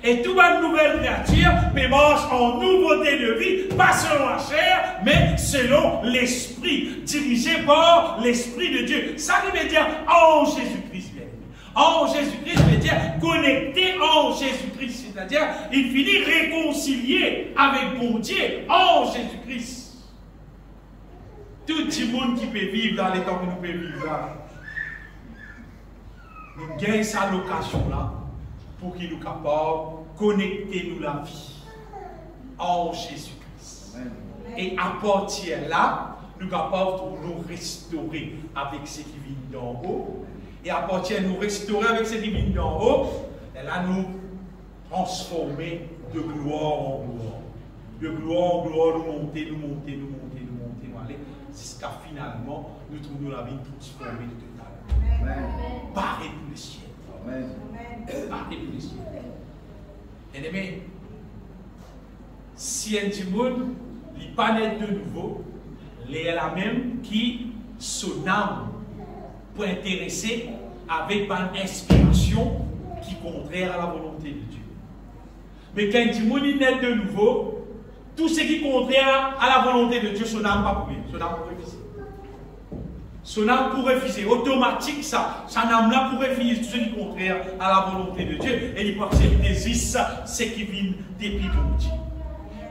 Et toute ma nouvelle créature me marche en nouveauté de vie, pas selon la chair, mais selon l'esprit, dirigé par l'esprit de Dieu. Ça veut dire en Jésus-Christ, bien aimé. En Jésus-Christ veut dire connecté en Jésus-Christ, c'est-à-dire il finit réconcilié avec mon Dieu en Jésus-Christ. Tout le monde qui peut vivre dans les temps que nous pouvons vivre là, nous gagnons sa location là. Pour qu'il nous capable de connecter nous la vie en Jésus-Christ. Et à partir de là, nous sommes capables de nous restaurer avec ce qui vient d'en haut. Et à partir de nous restaurer avec ce qui vient d'en haut, et là nous transformer de gloire en gloire. De gloire en gloire, nous monter, nous monter, nous monter, nous monter, nous aller, jusqu'à finalement nous trouvons la vie transformée totalement. Barré pour le ciel. Amen. Bien aimé, si un petit monde n'est pas né de nouveau, il est la même qui son âme pour intéresser avec une inspiration qui est contraire à la volonté de Dieu. Mais quand un petit monde est né de nouveau, tout ce qui est contraire à la volonté de Dieu, son âme va pour son âme pour refuser. Son âme pour refuser, automatique ça, son âme là pour refuser tout ce qui est contraire à la volonté de Dieu. Et il pense qu'il désire ça, ce qui vient depuis mon Dieu.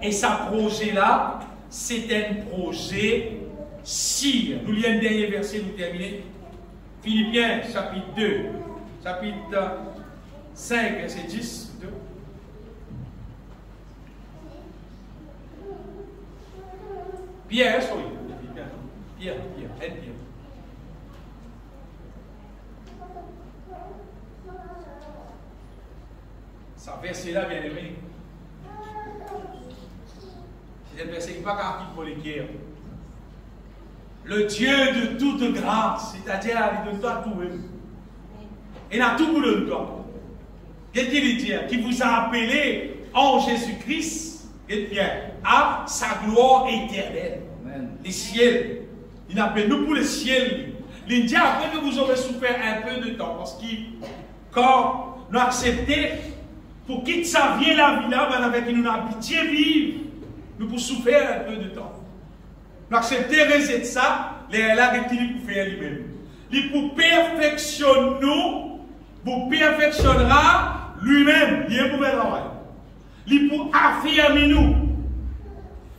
Et ce projet là, c'est un projet si. Nous lisons le dernier verset, nous terminons. Philippiens chapitre 2, chapitre 5, verset 10. Pierre, sorry. Pierre. Ça verset-là, bien aimé, c'est un verset qui n'est pas qu'un pour les guerres. Le Dieu de toute grâce, c'est-à-dire il donne toi tout. Il a tout pour le toi. Qu'est-ce qu'il dit? Qui vous a appelé en Jésus-Christ, et bien, à sa gloire éternelle. Amen. Les ciels. Il appelle nous pour le ciel. Il dit après que vous aurez souffert un peu de temps, parce que quand nous acceptons pour quitter sa vie la vie là, avec qui nous habituons vivre, nous pouvons souffrir un peu de temps. Nous acceptons de ça, les là qu'il pour faire lui-même. Il pour perfectionner nous, pour perfectionnera lui-même, il est pour faire travail. Il pour affirmer nous,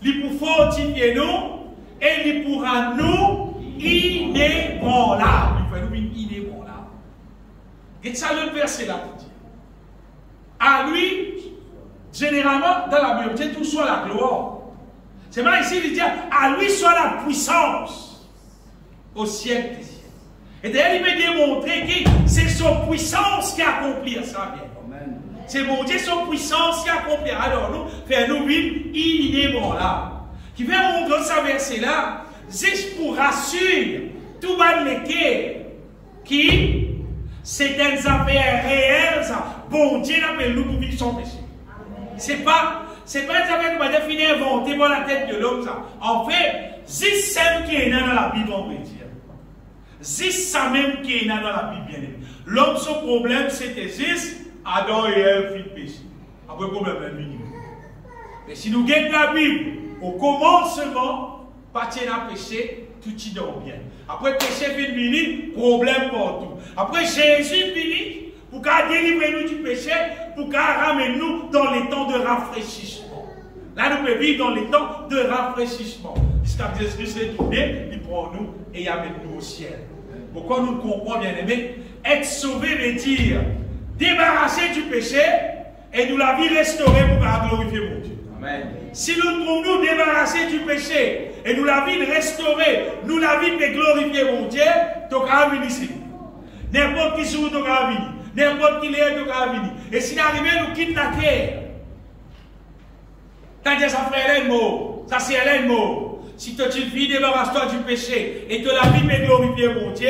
il pour fortifier nous, et il pourra nous inébranlables. Il faut nous inébranlables. Et ça le verset là pour dire. À lui, généralement, dans la Bible, tout soit la gloire. C'est mal ici, il dit, à lui soit la puissance au siècle des siècles. Et d'ailleurs, il veut démontrer que c'est son puissance qui accomplit ça. C'est mon Dieu, son puissance qui accomplit. Alors, nous, faire-nous vivre inébranlables. Qui veut montrer ça verset là, juste pour rassurer tout le monde qui c'est des affaires réelles, ça. Bon Dieu appelle nous pour vivre son péché. C'est pas c'est pas ça que je vais finir inventer pour la tête de l'homme, ça. En fait, c'est ça qui est dans la Bible, on va dire. C'est ça même qui est dans la Bible, bien aimé. L'homme, son problème, c'était juste Adam et Ève fit péché. Après, le problème est minime. Mais si nous gagnons la Bible, au commencement, partir à péché, tout y dort bien. Après, péché vient venir, problème partout. Après, Jésus vient pour délivrer nous du péché, pour ramener nous dans les temps de rafraîchissement. Là, nous pouvons vivre dans les temps de rafraîchissement. Jusqu'à Jésus est tourné, il prend nous et il amène nous au ciel. Pourquoi nous comprenons, bien aimé, être sauvé veut dire débarrasser du péché et nous la vie restaurer pour glorifier mon Dieu. Amen. Si nous nous débarrasser du péché et nous la vie restaurer, nous la vie de glorifier mon Dieu, donc à venir ici. N'importe qui joue, donc à venir. N'importe qui l'est, donc à venir. Et si nous arrivons, nous quittons la terre. T'as dit ça fait un mot. Ça c'est un mot. Si tu vis, débarrasse-toi du péché et que la vie peut glorifier mon Dieu,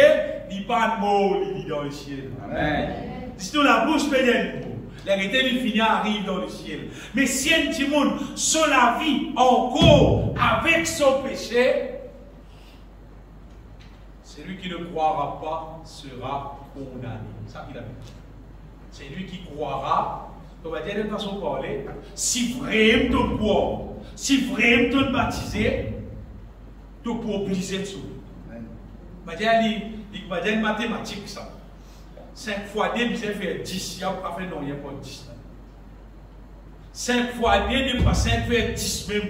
il n'y a pas de mots, il dit dans le ciel. Amen. Si nous la bouche peut dire le mot, la vérité du fini arrive dans le ciel. Mais si un petit monde sur la vie encore avec son péché, celui qui ne croira pas sera condamné. Ça qu'il a dit. C'est lui qui croira. On va dire de façon de parler. Si vraiment tu crois, si vraiment tu es baptisé, tu peux obliger de sauver. Je vais dire une mathématique ça. 5 fois 2, vous avez fait 10. Il n'y a pas fait non, il n'y a pas 10. 5 fois 2, n'est pas 5 fait 10 même.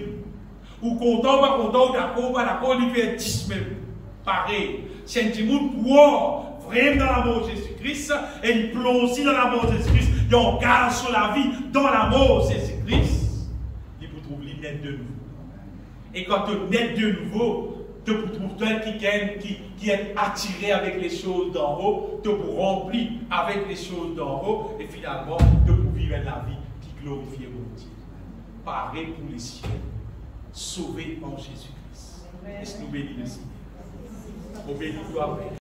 Ou content, pas content, d'accord, il fait 10 même. Pareil. C'est un petit monde croit vraiment dans l'amour de Jésus-Christ et il plonge dans l'amour de Jésus-Christ. Il engage sur la vie dans l'amour de Jésus-Christ. Il vous trouve net de nouveau. Et quand tu es net de nouveau, tu trouves qui est attiré avec les choses d'en haut, tu vous remplis avec les choses d'en haut, et finalement, tu peux vivre la vie qui glorifie mon Dieu. Pareil pour les ciels, sauvés en Jésus-Christ. Est-ce que nous bénissons le Seigneur? Au béni,